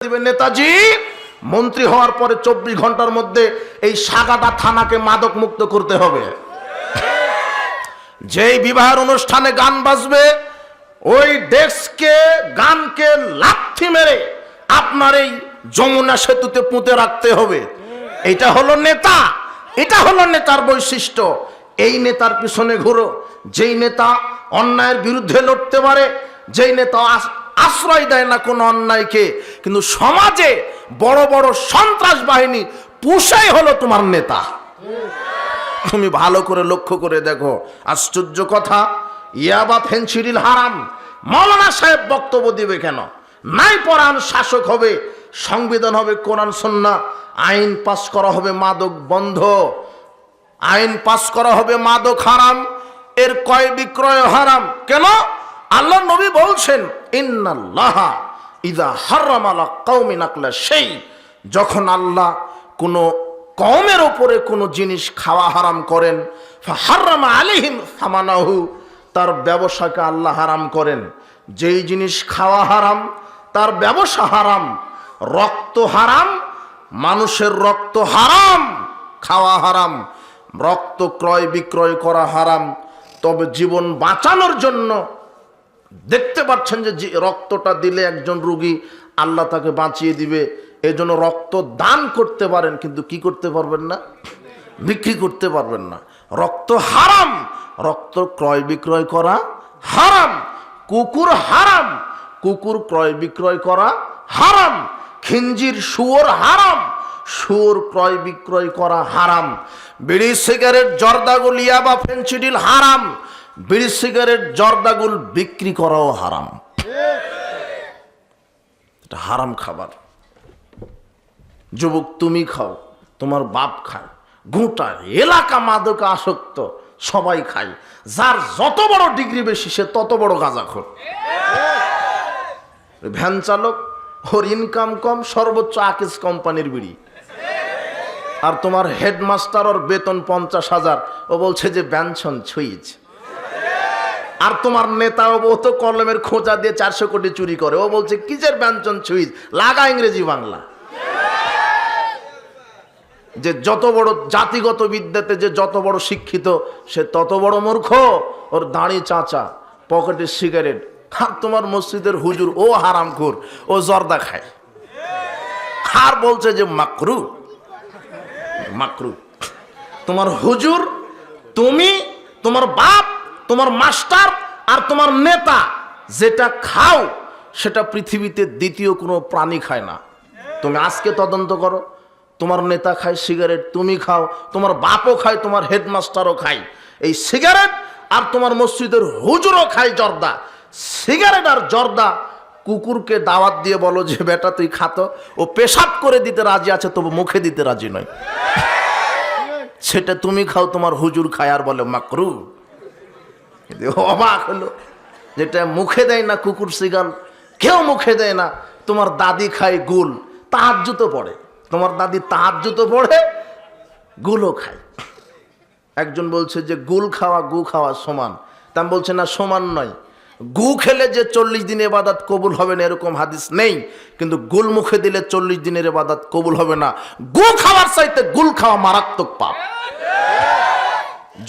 নেতাজি মন্ত্রী হওয়ার পরে 24 ঘন্টার মধ্যে এই সাগাটা থানাকে মাদক মুক্ত করতে হবে। যেই বিবাহের অনুষ্ঠানে গান বাজবে ওই ডেস্ককে গানকে লাথি মেরে আপনার এই যমুনা সেতুতে পুঁতে রাখতে হবে। এটা হলো নেতা, এটা হলো নেতার বৈশিষ্ট্য। এই নেতার পিছনে ঘুরো, যেই নেতা অন্যায়ের বিরুদ্ধে লড়তে পারে, যেই নেতা আশ্রয় দেয় না কোনো অন্যায়কে, কিন্তু সমাজে বড় বড় সন্ত্রাস বাহিনী পুষাই হলো তোমার নেতা। তুমি ভালো করে লক্ষ্য করে দেখো, আশ্চর্য কথা, ইয়াবা ফেনসিডিল হারাম। মৌলানা সাহেব বক্তব্য দিবে কেন? নাই পরাণ শাসক হবে, সংবিধান হবে কোরআন সুন্নাহ, আইন পাস করা হবে মাদক বন্ধ, আইন পাস করা হবে মাদক হারাম, এর ক্রয় বিক্রয় হারাম। কেন? আল্লাহ নবী বলছেন ইন্নাল্লাহা ইযা হারামা আলা কওমিন আকলা শাই, যখন আল্লাহ কোনো কওমের উপরে কোনো জিনিস খাওয়া হারাম করেন, ফাহারামা আলাইহিম সামানাহু, তার ব্যবসাকে আল্লাহ হারাম করেন। যেই জিনিস খাওয়া হারাম তার ব্যবসা হারাম। রক্ত হারাম, মানুষের রক্ত হারাম, খাওয়া হারাম, রক্ত ক্রয় বিক্রয় করা হারাম। তবে জীবন বাঁচানোর জন্য দেখতে পাচ্ছেন যে রক্তটা দিলে একজন রোগী আল্লাহ তাকে বাঁচিয়ে দিবে, এজন্য রক্ত দান করতে পারেন, কিন্তু কি করতে পারবেন না? বিক্রি করতে পারবেন না। রক্ত হারাম, রক্ত ক্রয় বিক্রয় করা হারাম। কুকুর হারাম, কুকুর ক্রয় বিক্রয় করা হারাম। খিঞ্জির শুয়োর হারাম, শুয়োর ক্রয় বিক্রয় করা হারাম। বিড়ি সিগারেট জর্দাগুল ইয়াবা ফেনসিডিল হারাম, বিড়ি সিগারেট জর্দাগুল বিক্রি করাও হারাম। এটা হারাম খাবার। যুবক তুমি খাও, তোমার বাপ খায়, গোটা এলাকা মাদকে আসক্ত, সবাই খায়। যার যত বড় ডিগ্রি বেশি সে তত বড় গাঁজাখোর। ভ্যান চালক, ওর ইনকাম কম, সর্বোচ্চ আকিস কোম্পানির বিড়ি। আর তোমার হেডমাস্টার, ওর বেতন 50,000, ও বলছে যে ব্যঞ্জন ছুঁইজ। আর তোমার নেতা, ও তো কলমের খোঁজা দিয়ে 400 কোটি চুরি করে, ও বলছে কিসের ব্যঞ্জন ছুঁইজ, লাগা ইংরেজি বাংলা। যে যত বড় জাতিগত বিদ্যাতে যে যত বড় শিক্ষিত সে তত বড় মূর্খ। ওর দাড়ি চাচা, পকেটে সিগারেট। আর তোমার মসজিদের হুজুর, ও হারামখোর, ও জর্দা খায়, আর বলছে যে মাকরু মাকরু। তোমার হুজুর, তুমি, তোমার বাপ, তোমার মাস্টার আর তোমার নেতা যেটা খাও সেটা পৃথিবীতে দ্বিতীয় কোনো প্রাণী খায় না। তুমি আজকে তদন্ত করো, তোমার নেতা খায় সিগারেট, তুমি খাও, তোমার বাপও খায়, তোমার হেডমাস্টারও খায় এই সিগারেট, আর তোমার মসজিদের হুজুরও খায় জর্দা। সিগারেট আর জর্দা কুকুরকে দাওয়াত দিয়ে বলো যে বেটা তুই খাতো, ও পেশাব করে দিতে রাজি আছে, তবু মুখে দিতে রাজি নয়। সেটা তুমি খাও, তোমার হুজুর খায়, আর বলে মাকরু। অবাক হলো, যেটা মুখে দেয় না কুকুর সিগাল, কেউ মুখে দেয় না। তোমার দাদি খায় গুল, তাহাজ্জুদও পড়ে, তোমার দাদি তাহাজ্জুদও পড়ে, গুলও খায়। একজন বলছে যে গুল খাওয়া গু খাওয়া সমান, তা আমি বলছে না, সমান নয়। গু খেলে যে 40 দিন ইবাদত কবুল হবে না এরকম হাদিস নেই, কিন্তু গুল মুখে দিলে 40 দিনের ইবাদত কবুল হবে না। গু খাওয়ার চাইতে গুল খাওয়া মারাত্মক পাপ,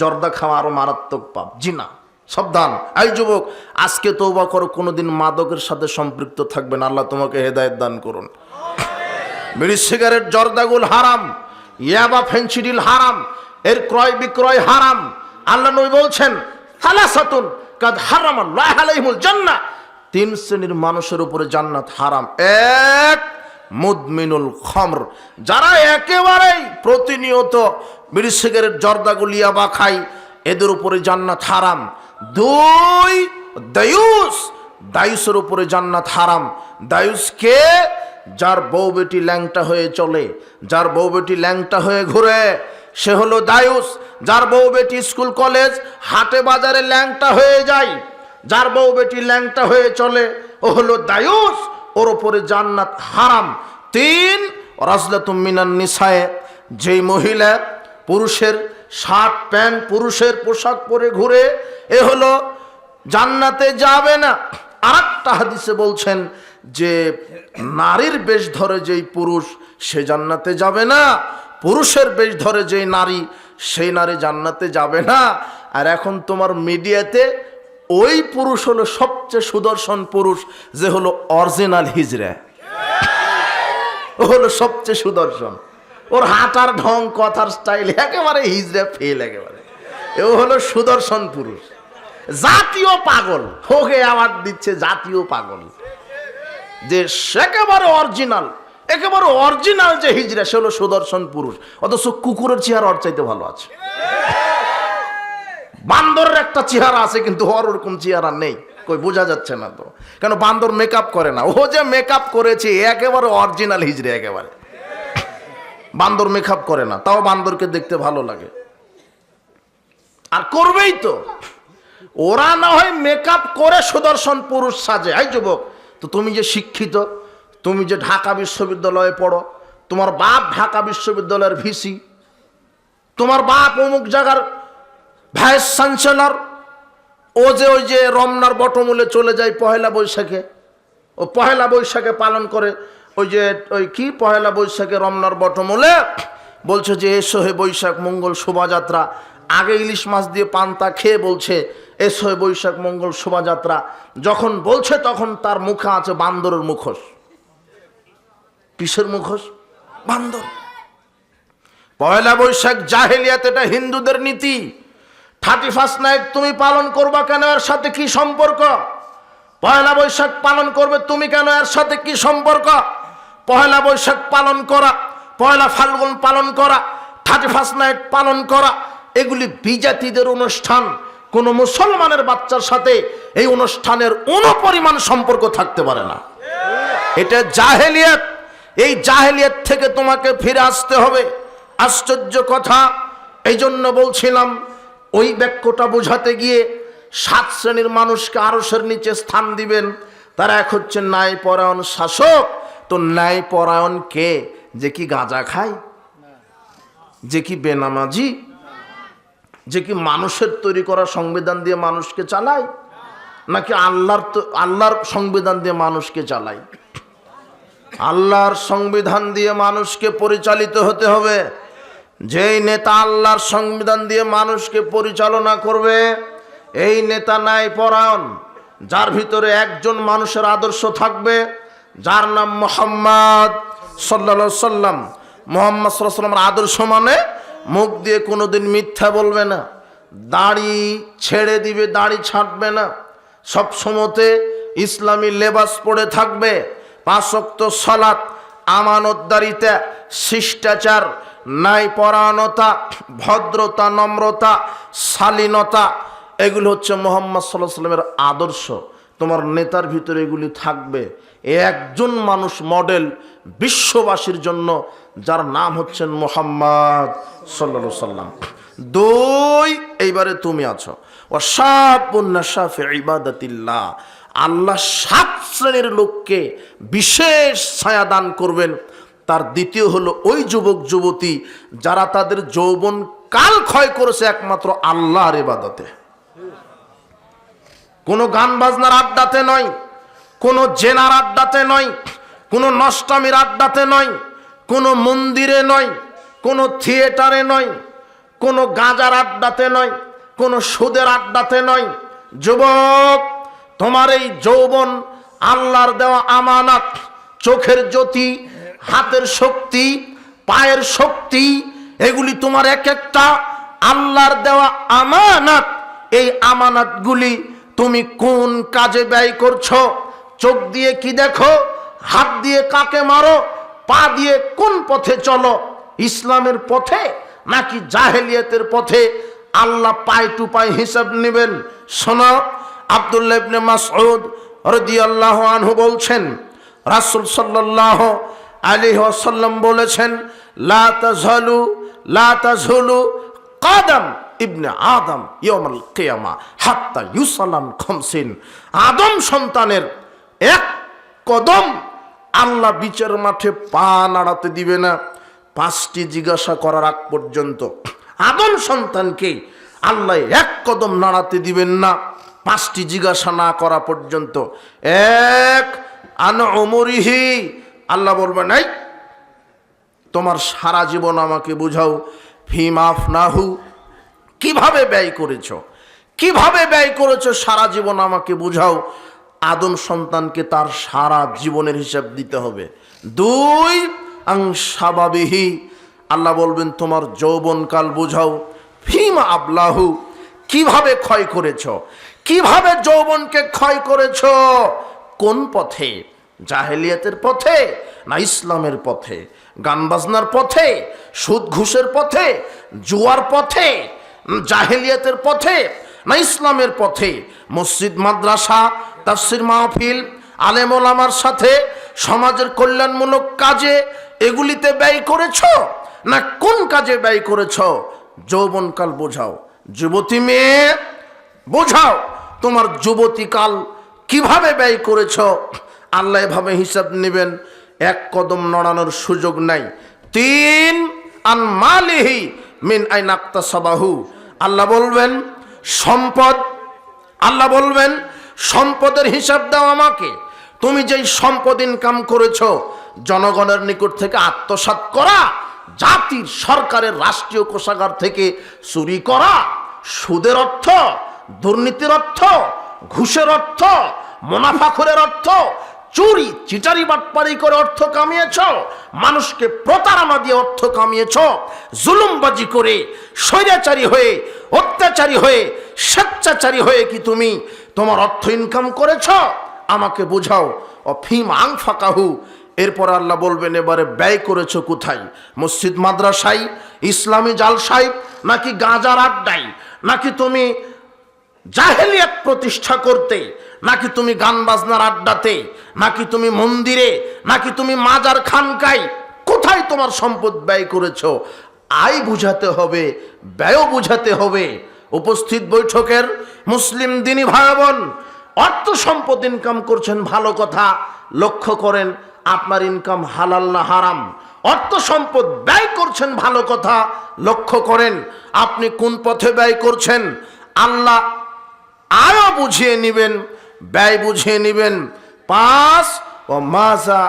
জর্দা খাওয়া আরো মারাত্মক পাপ। জি না, সাবধান। এই যুবক, আজকে তওবা করো, কোনোদিন মাদকের সাথে সম্পৃক্ত থাকবে না। আল্লাহ তোমাকে হেদায়েত দান করুন। বিড়ি সিগারেট জর্দাগুল হারাম, ইয়াবা ফেনসিডিল হারাম, এর ক্রয় বিক্রয় হারাম। আল্লাহ নবী বলছেন সালাসাতুন কাদ হারামাল্লাহু আলাইহিমুল জান্নাহ, 3 শ্রেণীর মানুষের উপরে জান্নাত হারাম। এক, মুদমিনুল খামর, যারা একেবারেই প্রতিনিয়ত বিড়ি সিগারেট জর্দাগুল ইয়াবা খায়, এদের উপরে জান্নাত হারাম। 2, দায়ুস, দায়ুসের উপরে জান্নাত হারাম। দায়ুস কে? যার বউ বেটি ল্যাংটা হয়ে চলে, যার বউ বেটি ল্যাংটা হয়ে ঘুরে, সে হলো দায়ুস। যার বউ বেটি স্কুল কলেজ হাটে বাজারে ল্যাংটা হয়ে যায়, যার বউ বেটি ল্যাংটা হয়ে চলে, ও হলো দায়ুস, ওর উপরে জান্নাত হারাম। 3, রাজলাতুম মিনান নিসায়ে, যেই মহিলা পুরুষের শার্ট প্যান্ট, পুরুষের পোশাক পরে ঘুরে, এ হলো জান্নাতে যাবে না। আরেকটা হাদিসে বলছেন যে নারীর বেশ ধরে যেই পুরুষ সে জান্নাতে যাবে না, পুরুষের বেশ ধরে যেই নারী সেই নারী জান্নাতে যাবে না। আর এখন তোমার মিডিয়াতে ওই পুরুষ হলো সবচেয়ে সুদর্শন পুরুষ, যে হলো অরিজিনাল হিজড়া, ও হলো সবচেয়ে সুদর্শন। ওর হাঁটার ঢং, কথার স্টাইল একেবারে হিজড়া ফেল, একেবারে ও হলো সুদর্শন পুরুষ। জাতীয় পাগল, ওকে অ্যাওয়ার্ড দিচ্ছে জাতীয় পাগল, যে একেবারে অরিজিনাল, একেবারে অরিজিনাল যে হিজড়া সে হলো সুদর্শন পুরুষ। অথচ কুকুরের চেহারা ওর চাইতে ভালো আছে, বান্দরের একটা চেহারা আছে কিন্তু ওর ওরকম চেহারা নেই, কই বোঝা যাচ্ছে না তো, কেন বান্দর মেকআপ করে না, ও যে মেকআপ করেছে একেবারে অরিজিনাল হিজড়া, একেবারে বান্দর মেকআপ করে না, তাও বান্দরকে দেখতে ভালো লাগে, আর করবেই তো। ওরা না হয় মেকআপ করে সুদর্শন পুরুষ সাজে। এই যুবক, তো তুমি যে শিক্ষিত, তুমি যে ঢাকা বিশ্ববিদ্যালয়ে পড়ো, তোমার বাপ ঢাকা বিশ্ববিদ্যালয়ের ভিসি, তোমার বাপ অমুক জায়গার ভাইস চ্যান্সেলর, ও যে ওই যে রমনার বটমূলে চলে যায় পহেলা বৈশাখে, ও পহেলা বৈশাখে পালন করে, ওই যে ওই কি পহেলা বৈশাখে রমনার বটমূলে বলছে যে এসো হে বৈশাখ মঙ্গল শোভাযাত্রা, আগে ইলিশ মাছ দিয়ে পান্তা খেয়ে বলছে এসো হে বৈশাখ মঙ্গল শোভাযাত্রা, যখন বলছে তখন তার মুখে আছে বান্দরের মুখোশ। কিসের মুখোশ? বান্দর। পয়লা বৈশাখ জাহেলিয়াত, এটা হিন্দুদের নীতি। 31st নাইট তুমি পালন করবা কেন, এর সাথে কি সম্পর্ক? পয়লা বৈশাখ পালন করবে তুমি কেন, এর সাথে কি সম্পর্ক? পয়লা বৈশাখ পালন করা, পয়লা ফাল্গুন পালন করা, 31st নাইট পালন করা, এগুলি বিজাতিদের অনুষ্ঠান। কোন মুসলমানের বাচ্চার সাথে এই অনুষ্ঠানের পরিমাণ সম্পর্ক থাকতে পারে না। এটা জাহেলিয়াত। এই জাহেলিয়াত থেকে তোমাকে ফিরে আসতে হবে। আশ্চর্য কথা, এই জন্য বলছিলাম ওই বাক্যটা বোঝাতে গিয়ে 7 শ্রেণীর মানুষকে আরশের নিচে স্থান দিবেন। তারা এক হচ্ছে ন্যায়পরায়ণ শাসক। তো ন্যায়পরায়ণ কে? যে কি গাঁজা খায়, যে কি বেনামাজি, যে কি মানুষের তৈরি করা সংবিধান দিয়ে মানুষকে চালায়, নাকি আল্লাহর সংবিধান দিয়ে মানুষকে চালায়? আল্লাহর সংবিধান দিয়ে মানুষকে পরিচালিত হতে হবে। যেই নেতা আল্লাহর সংবিধান দিয়ে মানুষকে পরিচালনা করবে, এই নেতা ন্যায়পরায়ণ, যার ভিতরে একজন মানুষের আদর্শ থাকবে, যার নাম মুহাম্মদ সাল্লাল্লাহু আলাইহি সাল্লাম। মুহাম্মদ সাল্লাল্লাহু আলাইহি সাল্লামের আদর্শ মানে মুখ দিয়ে কোনোদিন মিথ্যা বলবে না, দাড়ি ছেড়ে দিবে, দাড়ি ছাঁটবে না, সব সময়তে ইসলামী লেবাস পরে থাকবে, 5 ওয়াক্ত সালাত, আমানতদারিতা, শিষ্টাচার, ন্যায়পরায়ণতা, ভদ্রতা, নম্রতা, শালীনতা, এগুলো হচ্ছে মুহাম্মদ সাল্লাল্লাহু আলাইহি সাল্লামের আদর্শ। তোমার নেতার ভিতরে এগুলি থাকবে। একজন মানুষ মডেল বিশ্ববাসীর জন্য, যার নাম হচ্ছেন মুহাম্মদ সাল্লাল্লাহু আলাইহি সাল্লাম। 2, এইবারে তুমি আছো। ওয়াশাবুন নাশা ফি ইবাদাতিল্লাহ, আল্লাহ 7 শ্রেণীর লোককে বিশেষ ছায়া দান করবেন। তার দ্বিতীয় হলো ওই যুবক যুবতী যারা তাদের যৌবন কাল ক্ষয় করেছে একমাত্র আল্লাহর ইবাদতে। কোনো গান বাজনার আড্ডাতে নয়, কোনো জেনার আড্ডাতে নয়, কোনো নষ্টামির আড্ডাতে নয়, কোনো মন্দিরে নয়, কোনো থিয়েটারে নয়, কোনো গাঁজার আড্ডাতে নয়, কোনো সুদের আড্ডাতে নয়। যুবক, তোমার এই যৌবন আল্লাহর দেওয়া আমানত। চোখের জ্যোতি, হাতের শক্তি, পায়ের শক্তি, এগুলি তোমার এক একটা আল্লাহর দেওয়া আমানত। এই আমানতগুলি তুমি কোন কাজে ব্যয় করছো? চোখ দিয়ে কি দেখো, হাত দিয়ে কাকে মারো, পা দিয়ে কোন পথে চলো, ইসলামের পথে নাকি জাহেলিয়াতের পথে? আল্লাহ পাই টু পাই হিসাব নেবেন। শোনো, আব্দুল্লাহ ইবনে মাসউদ রাদিয়াল্লাহু আনহু বলছেন, রাসূল সাল্লাল্লাহু আলাইহি ওয়াসাল্লাম বলেছেন, লা তাযুলু কাদাম ইবনে আদম ইয়াউমাল কিয়ামা হাত্তা ইউসালাম 50। আদম সন্তানের এক কদম আল্লাহ বিচার মাঠে পা নাড়াতে দিবে না 5টি জিজ্ঞাসা করার আগ পর্যন্ত। আদম সন্তানকে আল্লাহ এক কদম নাড়াতে দিবেন না 5টি জিজ্ঞাসা না করা পর্যন্ত। 1, আন উমরিহি, আল্লাহ বলবেন এই তোমার সারা জীবন আমাকে বুঝাও, ফিমা আফনাহু, কিভাবে ব্যয় করেছো, কিভাবে ব্যয় করেছো সারা জীবন আমাকে বুঝাও। আদম সন্তানকে তার সারা জীবনের হিসাব দিতে হবে। 2 আং শাবাবিহি, আল্লাহ বলবেন তোমার যৌবনকাল বুঝাও, ফিমা আবলাহু, কিভাবে ক্ষয় করেছো, কিভাবে যৌবনকে ক্ষয় করেছো, কোন পথে, জাহেলিয়াতের পথে না ইসলামের পথে, গান বাজনার পথে, সুদ ঘুষের পথে, জুয়ার পথে, জাহেলিয়াতের পথে না ইসলামের পথে, মসজিদ মাদ্রাসা তাফসির মাহফিল আলেম ওলামার সাথে সমাজের কল্যাণমূলক কাজে এগুলিতে ব্যয় করেছো না কোন কাজে ব্যয় করেছো। যৌবনকাল বোঝাও। যুবতী মেয়ে বোঝাও তোমার যুবতীকাল কিভাবে ব্যয় করেছো। আল্লাহ এভাবে হিসাব নেবেন, এক কদম নড়ানোর সুযোগ নাই। 3 আন মালিহি মিন আইনা ইকতাসাবাহু, আল্লাহ বলবেন সম্পদ, আল্লাহ বলবেন সম্পদের হিসাব দাও আমাকে। তুমি যেই সম্পদ ইনকাম করেছো জনগণের নিকট থেকে আত্মসাৎ করা, জাতির সরকারের রাষ্ট্রীয় কোষাগার থেকে চুরি করা, সুদের অর্থ, দুর্নীতির অর্থ, ঘুষের অর্থ, মুনাফাখোরের অর্থ, চুরি চিটারি বাটপারি করে অর্থ কামিয়েছো, মানুষকে প্রতারণা দিয়ে অর্থ কামিয়েছো, জুলুমবাজি করে স্বৈরাচারী হয়ে, অত্যাচারী হয়ে, স্বেচ্ছাচারী হয়ে কি তুমি তোমার অর্থ ইনকাম করেছো, আমাকে বোঝাও। অফিম আংফাকাহু, এরপর আল্লাহ বলবেন এবারে ব্যয় করেছো কোথায়, মসজিদ মাদ্রাসায়, ইসলামী জালসায়, নাকি গাঁজার আড্ডায়, নাকি তুমি জাহেলিয়াত প্রতিষ্ঠা করতে, নাকি তুমি গান বাজনার আড্ডাতে, নাকি তুমি মন্দিরে, নাকি তুমি মাজার খানকায়, কোথায় তোমার সম্পদ ব্যয় করেছো। আয় বুঝাতে হবে, ব্যয় বুঝাতে হবে। উপস্থিত বৈঠকের মুসলিম দিনী ভাই বোন, অর্থ সম্পদ ইনকাম করছেন ভালো কথা, লক্ষ্য করেন আপনার ইনকাম হালাল না হারাম। অর্থ সম্পদ ব্যয় করছেন ভালো কথা, লক্ষ্য করেন আপনি কোন পথে ব্যয় করছেন। আল্লাহ আয়ও বুঝিয়ে নিবেন, ব্যয় বুঝিয়ে নিবেন। 5 ও মাজা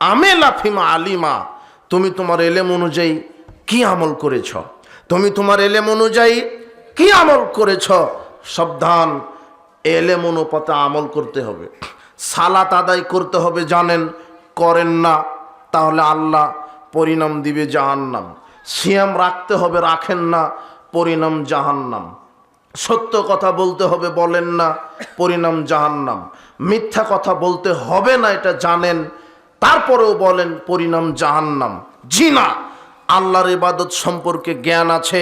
আমেলা ফিমা আলিমা, তুমি তোমার এলেম অনুযায়ী কি আমল করেছ, তুমি তোমার এলেম অনুযায়ী কি আমল করেছ। সাবধান, এলেম অনুপাতে আমল করতে হবে। সালাত আদায় করতে হবে জানেন, করেন না, তাহলে আল্লাহ পরিণাম দিবে জাহান্নাম। সিয়াম রাখতে হবে, রাখেন না, পরিণাম জাহান্নাম। সত্য কথা বলতে হবে, বলেন না, পরিণাম জাহান্নাম। মিথ্যা কথা বলতে হবে না এটা জানেন, তারপরেও বলেন, পরিণাম জাহান্নাম। জিনা, আল্লাহর ইবাদত সম্পর্কে জ্ঞান আছে,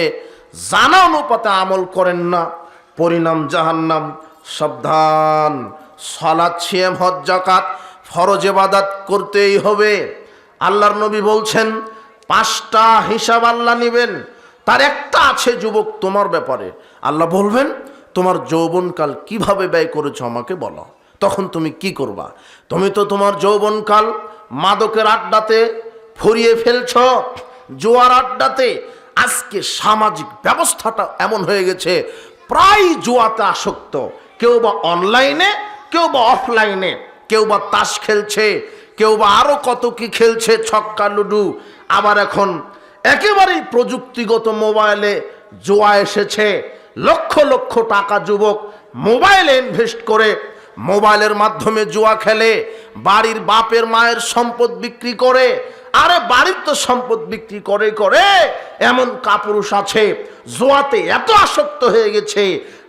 জানা অনুপাতে আমল করেন না, পরিণাম জাহান্নাম। সাবধান, সালাত, সিয়াম, হজ, যাকাত ফরজ ইবাদত করতেই হবে। আল্লাহর নবী বলছেন 5টা হিসাব আল্লাহ নেবেন, তার একটা আছে যুবক তোমার ব্যাপারে। আল্লাহ বলবেন তোমার যৌবনকাল কিভাবে ব্যয় করেছো আমাকে বলো, তখন তুমি কি করবা। তুমি তো তোমার যৌবনকাল মাদকের আড্ডাতে ফুরিয়ে ফেলছ, জুয়ার আড্ডাতে। আজকে সামাজিক ব্যবস্থাটা এমন হয়ে গেছে, প্রায় জুয়াতে আসক্ত, কেউ বা অনলাইনে, কেউ বা অফলাইনে, কেউ বা তাস খেলছে, কেউ বা আরো কত কি খেলছে, ছক্কা লুডু। আবার এখন একেবারেই প্রযুক্তিগত মোবাইলে জুয়া এসেছে। লক্ষ লক্ষ টাকা যুবক মোবাইলে ইনভেস্ট করে মোবাইলের মাধ্যমে জুয়া খেলে, বাড়ির বাপের মায়ের সম্পদ বিক্রি করে। আরে বাড়ির তো সম্পদ বিক্রি করে করে এমন কাপুরুষ আছে জুয়াতে এত আসক্ত হয়ে গেছে,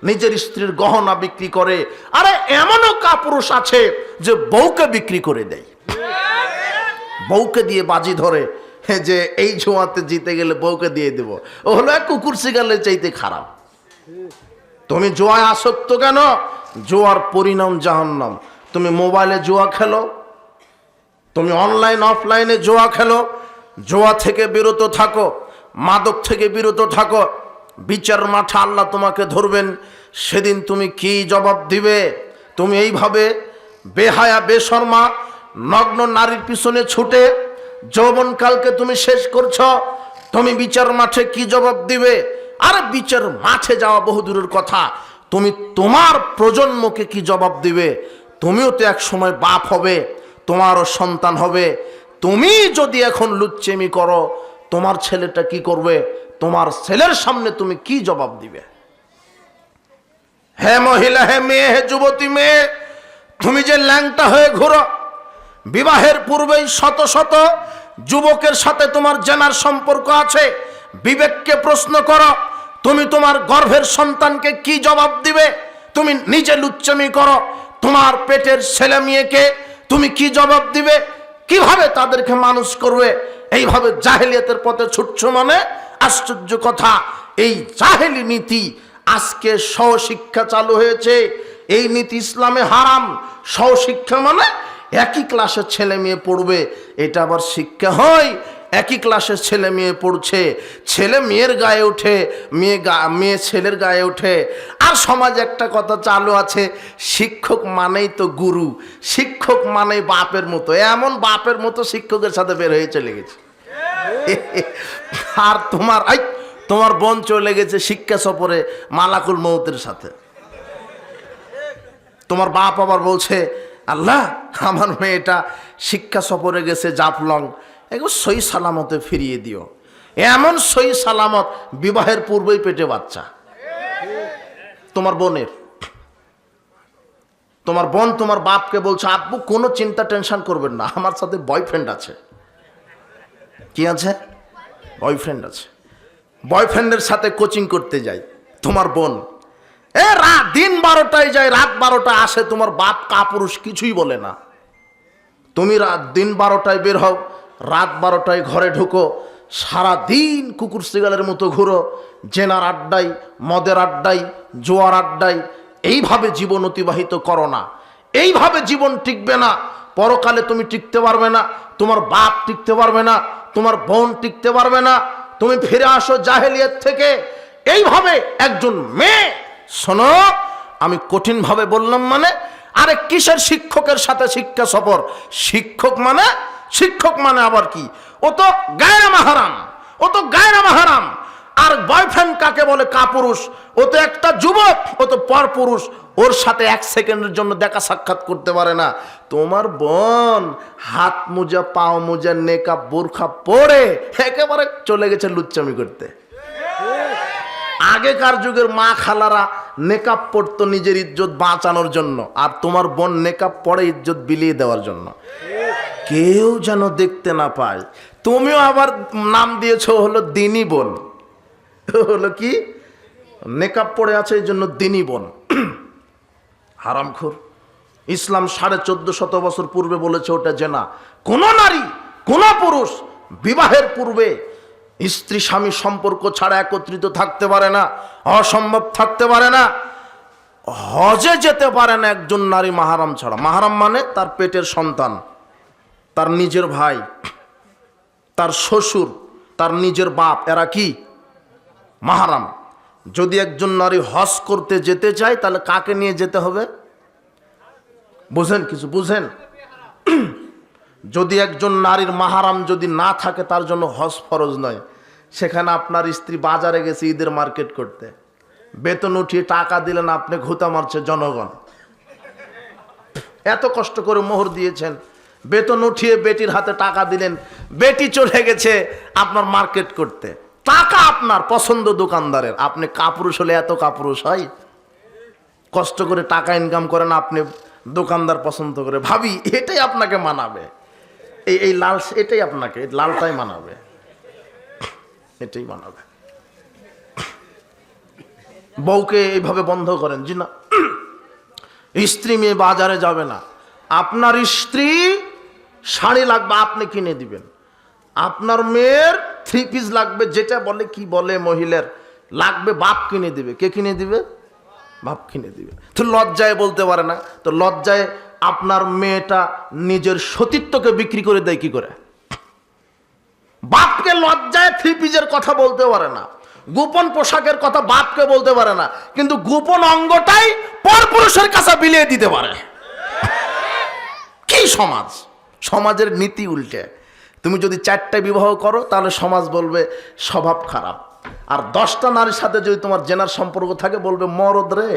নিজের স্ত্রীর গহনা বিক্রি করে। আরে এমনও কাপুরুষ আছে যে বউকে বিক্রি করে দেয়, বউকে দিয়ে বাজি ধরে যে এই জুয়াতে জিতে গেলে বউকে দিয়ে দেব। ও হলো এক কুকুর শিকারের চাইতে খারাপ। তুমি জুয়ায় আসক্ত কেন? জুয়ার পরিণাম জাহান্নাম। তুমি মোবাইলে জুয়া খেলো, তুমি অনলাইন অফলাইনে জুয়া খেলো, জুয়া থেকে বিরত থাকো, মাদক থেকে বিরত থাকো। বিচার মাঠে আল্লাহ তোমাকে ধরবেন, সেদিন তুমি কি জবাব দিবে? তুমি এইভাবে বেহায়া বেশরমা নগ্ন নারীর পিছনে ছুটে যৌবনকালকে তুমি শেষ করছো, তুমি বিচার মাঠে কি জবাব দিবে? আর বিচার মাঠে যাওয়া বহুদূরের কথা, তুমি তোমার প্রজন্মকে কি জবাব দিবে? তুমিও তো এক সময় বাপ হবে, তোমারও সন্তান হবে। তুমি যদি এখন লুচ্চেমি করো, তোমার ছেলেটা কি করবে? তোমার ছেলের সামনে তুমি কি জবাব দিবে? হে মহিলা, হে মেয়ে, হে যুবতী মেয়ে, তুমি যে ল্যাংটা হয়ে ঘুরো, বিবাহের পূর্বেই শত শত যুবকের সাথে তোমার জেনার সম্পর্ক আছে, বিবেককে প্রশ্ন করো, তুমি তোমার গর্ভের সন্তানকে কি জবাব দিবে? তুমি নিজে লুচ্চামি করো, তোমার পেটের ছেলে মেয়েকে তুমি কি জবাব দিবে? কিভাবে তাদেরকে মানুষ করবে? এইভাবে জাহেলিয়াতের পথে ছুটছো মানে আশ্চর্য কথা। এই জাহেলি নীতি আজকে সহশিক্ষা চালু হয়েছে, এই নীতি ইসলামে হারাম। সহশিক্ষা মানে একই ক্লাসের ছেলে মেয়ে পড়বে, এটা আবার শিক্ষা হয়? একই ক্লাসের ছেলে মেয়ে পড়ছে, ছেলে মেয়ের গায়ে ওঠে, মেয়ে ছেলের গায়ে ওঠে। আর সমাজে একটা কথা চালু আছে, শিক্ষক মানেই তো গুরু, শিক্ষক মানেই বাপের মতো। এমন বাপের মতো শিক্ষকের সাথে বের হয়ে চলে গেছে। আর তোমার বোন চলে গেছে শিক্ষা সফরে মালাকুল মউতের সাথে। তোমার বাপ আবার বলছে, আল্লাহ আমার মেয়েটা শিক্ষা সফরে গেছে জাফলং, একবার সই সালামতে ফিরিয়ে দিও। এমন সই সালামত, বিবাহের পূর্বেই পেটে বাচ্চা। তোমার বোন তোমার বাপকে বলছে, আব্বু কোনো চিন্তা টেনশন করবেন না, আমার সাথে বয়ফ্রেন্ড আছে। কি আছে? বয়ফ্রেন্ড আছে। বয়ফ্রেন্ডের সাথে কোচিং করতে যায় তোমার বোন। দিন 12টায় যায়, রাত 12টা আসে, তোমার বাপ কাপুরুষ কিছুই বলে না। তুমি দিন 12টায় বের হও, রাত 12টায় ঘরে ঢুকো, সারা দিন কুকুর শিগালের মতো ঘুরো, জেনার আড্ডায়, মদের আড্ডায়, জোয়ার আড্ডায়। এইভাবে জীবন অতিবাহিত করো না, এইভাবে জীবন টিকবে না। পরকালে তুমি টিকতে পারবে না, তোমার বাপ টিকতে পারবে না, তোমার বোন টিকতে পারবে না। তুমি ফিরে আসো জাহেলিয়াত থেকে। এইভাবে একজন মেয়ে, শোনো আমি কঠিনভাবে বললাম মানে, আরে কিসের শিক্ষকের সাথে শিক্ষা সফর? শিক্ষক মানে আবার কি? ও তো গায়রা মাহরাম, ও তো গায়রা মাহরাম। আর বয়ফ্রেন্ড কাকে বলে? কাপুরুষ। ও তো একটা যুবক, ও তো পরপুরুষ, ওর সাথে 1 সেকেন্ডের জন্য দেখা সাক্ষাৎ করতে পারে না। তোমার বোন হাত মোজা, পাও মোজা, নেকাব, বোরখা পরে একেবারে চলে গেছে লুচ্চামি করতে। আগেকার যুগের মা খালারা নেকাব পড়তো নিজের ইজ্জত বাঁচানোর জন্য, আর তোমার বোন নেকাব পড়ে ইজ্জত বিলিয়ে দেওয়ার জন্য, কেউ যেন দেখতে না পায়। তুমিও আবার নাম দিয়েছো হলো দিনী বোন। হলো কি? নেকাব পড়ে আছে এই জন্য দিনী বোন। হারামখোর। ইসলাম 1450 বছর পূর্বে বলেছে ওটা জেনা। কোন নারী, কোন পুরুষ বিবাহের পূর্বে স্ত্রী স্বামী সম্পর্ক ছাড়া একত্রিত থাকতে পারে না, অসম্ভব থাকতে পারে না। হজে যেতে পারে না একজন নারী মাহারাম ছাড়া। মাহারাম মানে তার পেটের সন্তান, তার নিজের ভাই, তার শ্বশুর, তার নিজের বাপ, এরা কি মাহারাম। যদি একজন নারী হজ করতে যেতে চায় তাহলে কাকে নিয়ে যেতে হবে? বুঝেন? কিছু বুঝেন? যদি একজন নারীর মাহারাম যদি না থাকে তার জন্য হজ ফরজ নয়। সেখানে আপনার স্ত্রী বাজারে গেছে ঈদের মার্কেট করতে, বেতন উঠিয়ে টাকা দিলেন, আপনি ঘুতা মারছে জনগণ। এত কষ্ট করে মোহর দিয়েছেন, বেতন উঠিয়ে বেটির হাতে টাকা দিলেন, বেটি চলে গেছে আপনার মার্কেট করতে, টাকা আপনার পছন্দ দোকানদারের। আপনি কাপুরুষ হলে এত কাপুরুষ হয়? কষ্ট করে টাকা ইনকাম করেন, আপনি দোকানদার পছন্দ করে। ভাবি এটাই আপনাকে মানাবে, এই লাল, এটাই আপনাকে লালটাই মানাবে, এটাই মানাবে। বউকে এইভাবে বন্ধ করেন, জি না, স্ত্রী মেয়ে বাজারে যাবে না। আপনার স্ত্রী শাড়ি লাগবে আপনি কিনে দিবেন, আপনার মেয়ের 3 পিস লাগবে, যেটা বলে কি বলে মহিলার লাগবে, বাপ কিনে দিবে। কে কিনে দিবে? বাপ কিনে দিবে। তো লজ্জায় বলতে পারে না, তো লজ্জায় আপনার মেয়েটা নিজের সতীত্বকে বিক্রি করে দেয় কি করে? বাপকে লজ্জায় 3 পিসের কথা বলতে পারে না, গোপন পোশাকের কথা বাপকে বলতে পারে না, কিন্তু গোপন অঙ্গটাই পরপুরুষের কাছে বিলিয়ে দিতে পারে। কি সমাজ! সমাজের নীতি উল্টে। তুমি যদি 4টা বিবাহ করো তাহলে সমাজ বলবে স্বভাব খারাপ, আর 10টা নারীর সাথে যদি তোমার জেনার সম্পর্ক থাকে বলবে মরদ রে,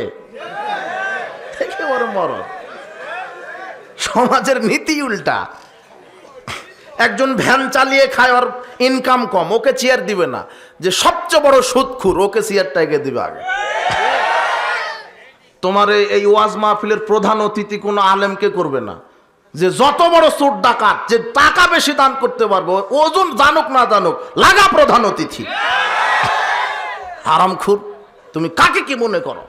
একেবারে মরদ। সমাজের নীতি উল্টা। একজন ভ্যান চালিয়ে খায়, ওর ইনকাম কম, ওকে চেয়ার দিবে না। যে সবচেয়ে বড় সুদখুর, ওকে চেয়ারটা এগিয়ে দিবে আগে। তোমার এই ওয়াজ মাহফিলের প্রধান অতিথি কোনো আলেমকে করবে না। যে যত বড় চোর ডাকাত, যে টাকা বেশি দান করতে পারবো, ওজন জানুক না জানুক, লাগা প্রধান অতিথি। হারামখুর, তুমি কাকে কি মনে করো?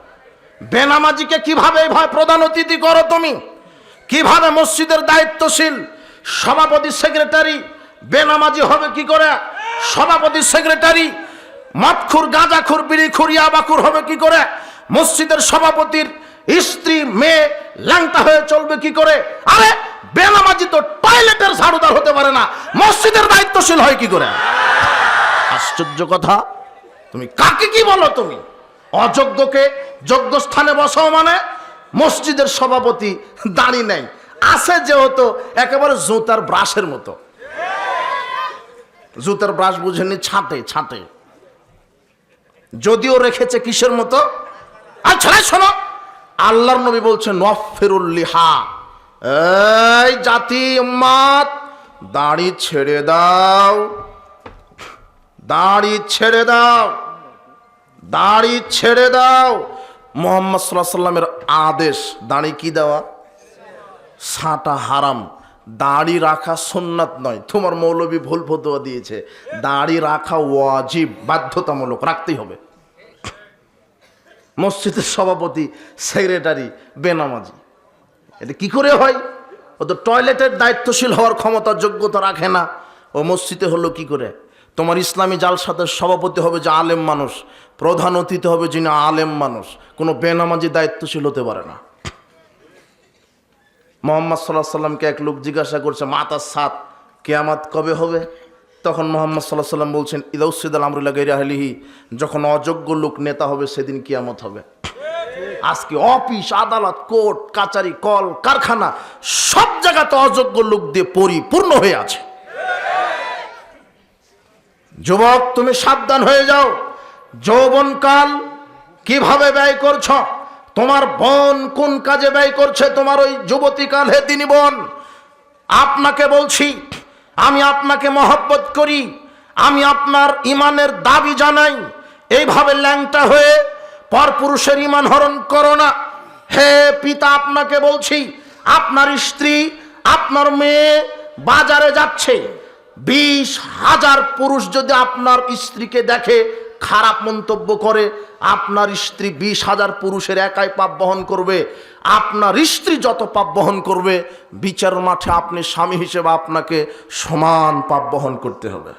বেনামাজিকে কিভাবে এইভাবে প্রধান অতিথি করো তুমি? কিভাবে মসজিদের দায়িত্বশীল সভাপতি সেক্রেটারি বেনামাজি হবে কি করে? সভাপতি সেক্রেটারি মদখুর, গাঁজাখুর, বিড়িখুর, ইয়াবাখুর হবে কি করে? মসজিদের সভাপতির স্ত্রী মেয়ে ল্যাংটা হয়ে চলবে কি করে? আরে বেনামাজি তো টয়লেটের ঝাড়ুদার হতে পারে না, মসজিদের দায়িত্বশীল হয় কি করে? আশ্চর্য কথা। তুমি কাকে কি বলো? তুমি অযোগ্যকে যোগ্য স্থানে বসাও মানে? মসজিদের সভাপতি দাঁড়ি নাই, আছে যেহেতু একেবারে জুতার ব্রাশের মতো। জুতার ব্রাশ বুঝেনি, ছাঁটে ছাঁটে, যদিও রেখেছে কিসের মতো? আচ্ছা শোনো, আল্লাহর নবী বলছেন ওয়াফিরুল লিহা, এই জাতি উম্মত দাড়ি ছেড়ে দাও, দাড়ি ছেড়ে দাও, দাড়ি ছেড়ে দাও। মুহাম্মদ সাল্লাল্লাহু আলাইহি সাল্লামের আদেশ, দাড়ি কি দেওয়া? ছাঁটা হারাম, দাড়ি রাখা সুন্নাত নয়। তোমার মৌলবী ভুল ফতোয়া দিয়েছে, দাড়ি রাখা ওয়াজিব, বাধ্যতামূলক, রাখতেই হবে। মসজিদের সভাপতি সেক্রেটারি বেনামাজি, এটা কি করে হয়? ও তো টয়লেটের দায়িত্বশীল হওয়ার ক্ষমতা যোগ্যতা রাখে না, ও মসজিদে হলো কি করে? তোমার ইসলামী জালসাতের সভাপতি হবে যে আলেম মানুষ, প্রধান অতিথি হবে যিনি আলেম মানুষ, কোনো বেনামাজি দায়িত্বশীল হতে পারে না। মুহাম্মদ সাল্লাল্লাহু আলাইহি সাল্লামকে এক লোক জিজ্ঞাসা করছে মাতার সাত, কিয়ামত কবে হবে? তখন মুহাম্মদ সাল্লাল্লাহু আলাইহি সাল্লাম বলছেন ইদা উসিদাল আমরু ইলা গায়রি আহলিহি, যখন অযোগ্য লোক নেতা হবে সেদিন কিয়ামত হবে। আজকে অফিস, আদালত, কোর্ট কাচারি, কল কারখানা সব জায়গাতে অযোগ্য লোক দিয়ে পরিপূর্ণ হয়ে আছে। যুবক, তুমি সাবধান হয়ে যাও। যৌবনকাল কিভাবে ব্যয় করছ? তোমার বোন কোন কাজে ব্যয় করছে তোমার ওই যুবতীকাল? হে দিনী বোন, আপনাকে বলছি, আমি আপনাকে মহব্বত করি, আমি আপনার ইমানের দাবি জানাই। এইভাবে ল্যাংটা হয়ে পরপুরুষের ইমান হরণ করো না। হে পিতা, আপনাকে বলছি, আপনার স্ত্রী, আপনার মেয়ে বাজারে যাচ্ছে, 20,000 পুরুষ যদি আপনার স্ত্রীকে দেখে খারাপ মন্তব্য করে, আপনার স্ত্রী 20,000 পুরুষের একাই পাপ বহন করবে। আপনার স্ত্রী যত পাপ বহন করবে, বিচার মাঠে আপনি স্বামী হিসেবে আপনাকে সমান পাপ বহন করতে হবে।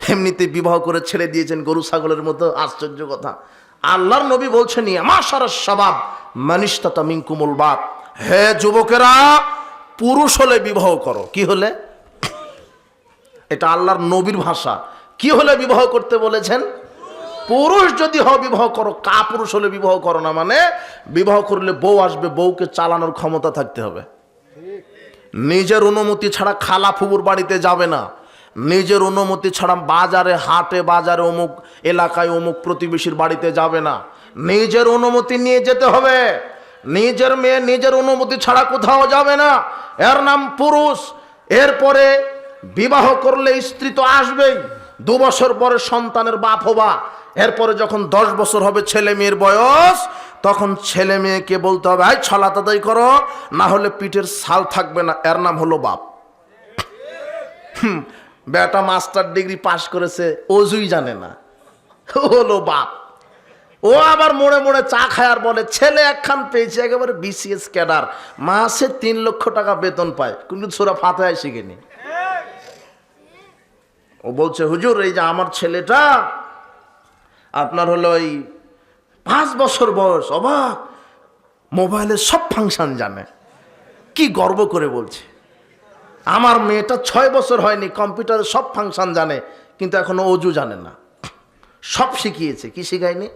এমনিতে বিবাহ করে ছেড়ে দিয়েছেন গরু ছাগলের মতো। আশ্চর্য কথা, আল্লাহর নবী বলছেন মাশারাস শাবাব মানিস্তাতা মিনকুমুল বাত, হে যুবকেরা, পুরুষ হলে বিবাহ করো। কি হলে? এটা আল্লাহর নবীর ভাষা। কি হলে বিবাহ করতে বলেছেন? পুরুষ যদি হও বিবাহ করো। কা পুরুষ হলে বিবাহ করো না মানে, বিবাহ করলে বউ আসবে, বউকে চালানোর ক্ষমতা থাকতে হবে। নিজের অনুমতি ছাড়া খালা ফুবুর বাড়িতে যাবে না, নিজের অনুমতি ছাড়া বাজারে, হাটে বাজারে, অমুক এলাকায় অমুক প্রতিবেশীর বাড়িতে যাবে না, নিজের অনুমতি নিয়ে যেতে হবে। নিজের মেয়ে নিজের অনুমতি ছাড়া কোথাও যাবে না, এর নাম পুরুষ। এরপরে বিবাহ করলে স্ত্রী তো আসবেই, 2 বছর পরে সন্তানের বাপ হবা। এরপরে যখন 10 বছর হবে ছেলে মেয়ের বয়স, তখন ছেলে মেয়েকে বলতে হবে এই ছলাত আদায় করো, না হলে পিঠের ছাল থাকবে না, এর নাম হলো বাপ। বেটা মাস্টার ডিগ্রি পাশ করেছে, অজুই জানে না, হলো বাপ। ও আবার মোড়ে মোড়ে চা খায় আর বলে ছেলে একখান পেয়েছে, একেবারে BCS ক্যাডার, মাসে 3 লক্ষ টাকা বেতন পায়, কিন্তু সূরা ফাতিহা শিখেনি। ও বলছে হুজুর, এই যে আমার ছেলেটা আপনার হলো এই 5 বছর বয়স, অবাক, মোবাইলের সব ফাংশন জানে। কি গর্ব করে বলছে। আমার মেয়েটা 6 বছর হয়নি, কম্পিউটারের সব ফাংশন জানে, কিন্তু এখনো অজু জানে না। সব শিখিয়েছে, কি শিখায়নি?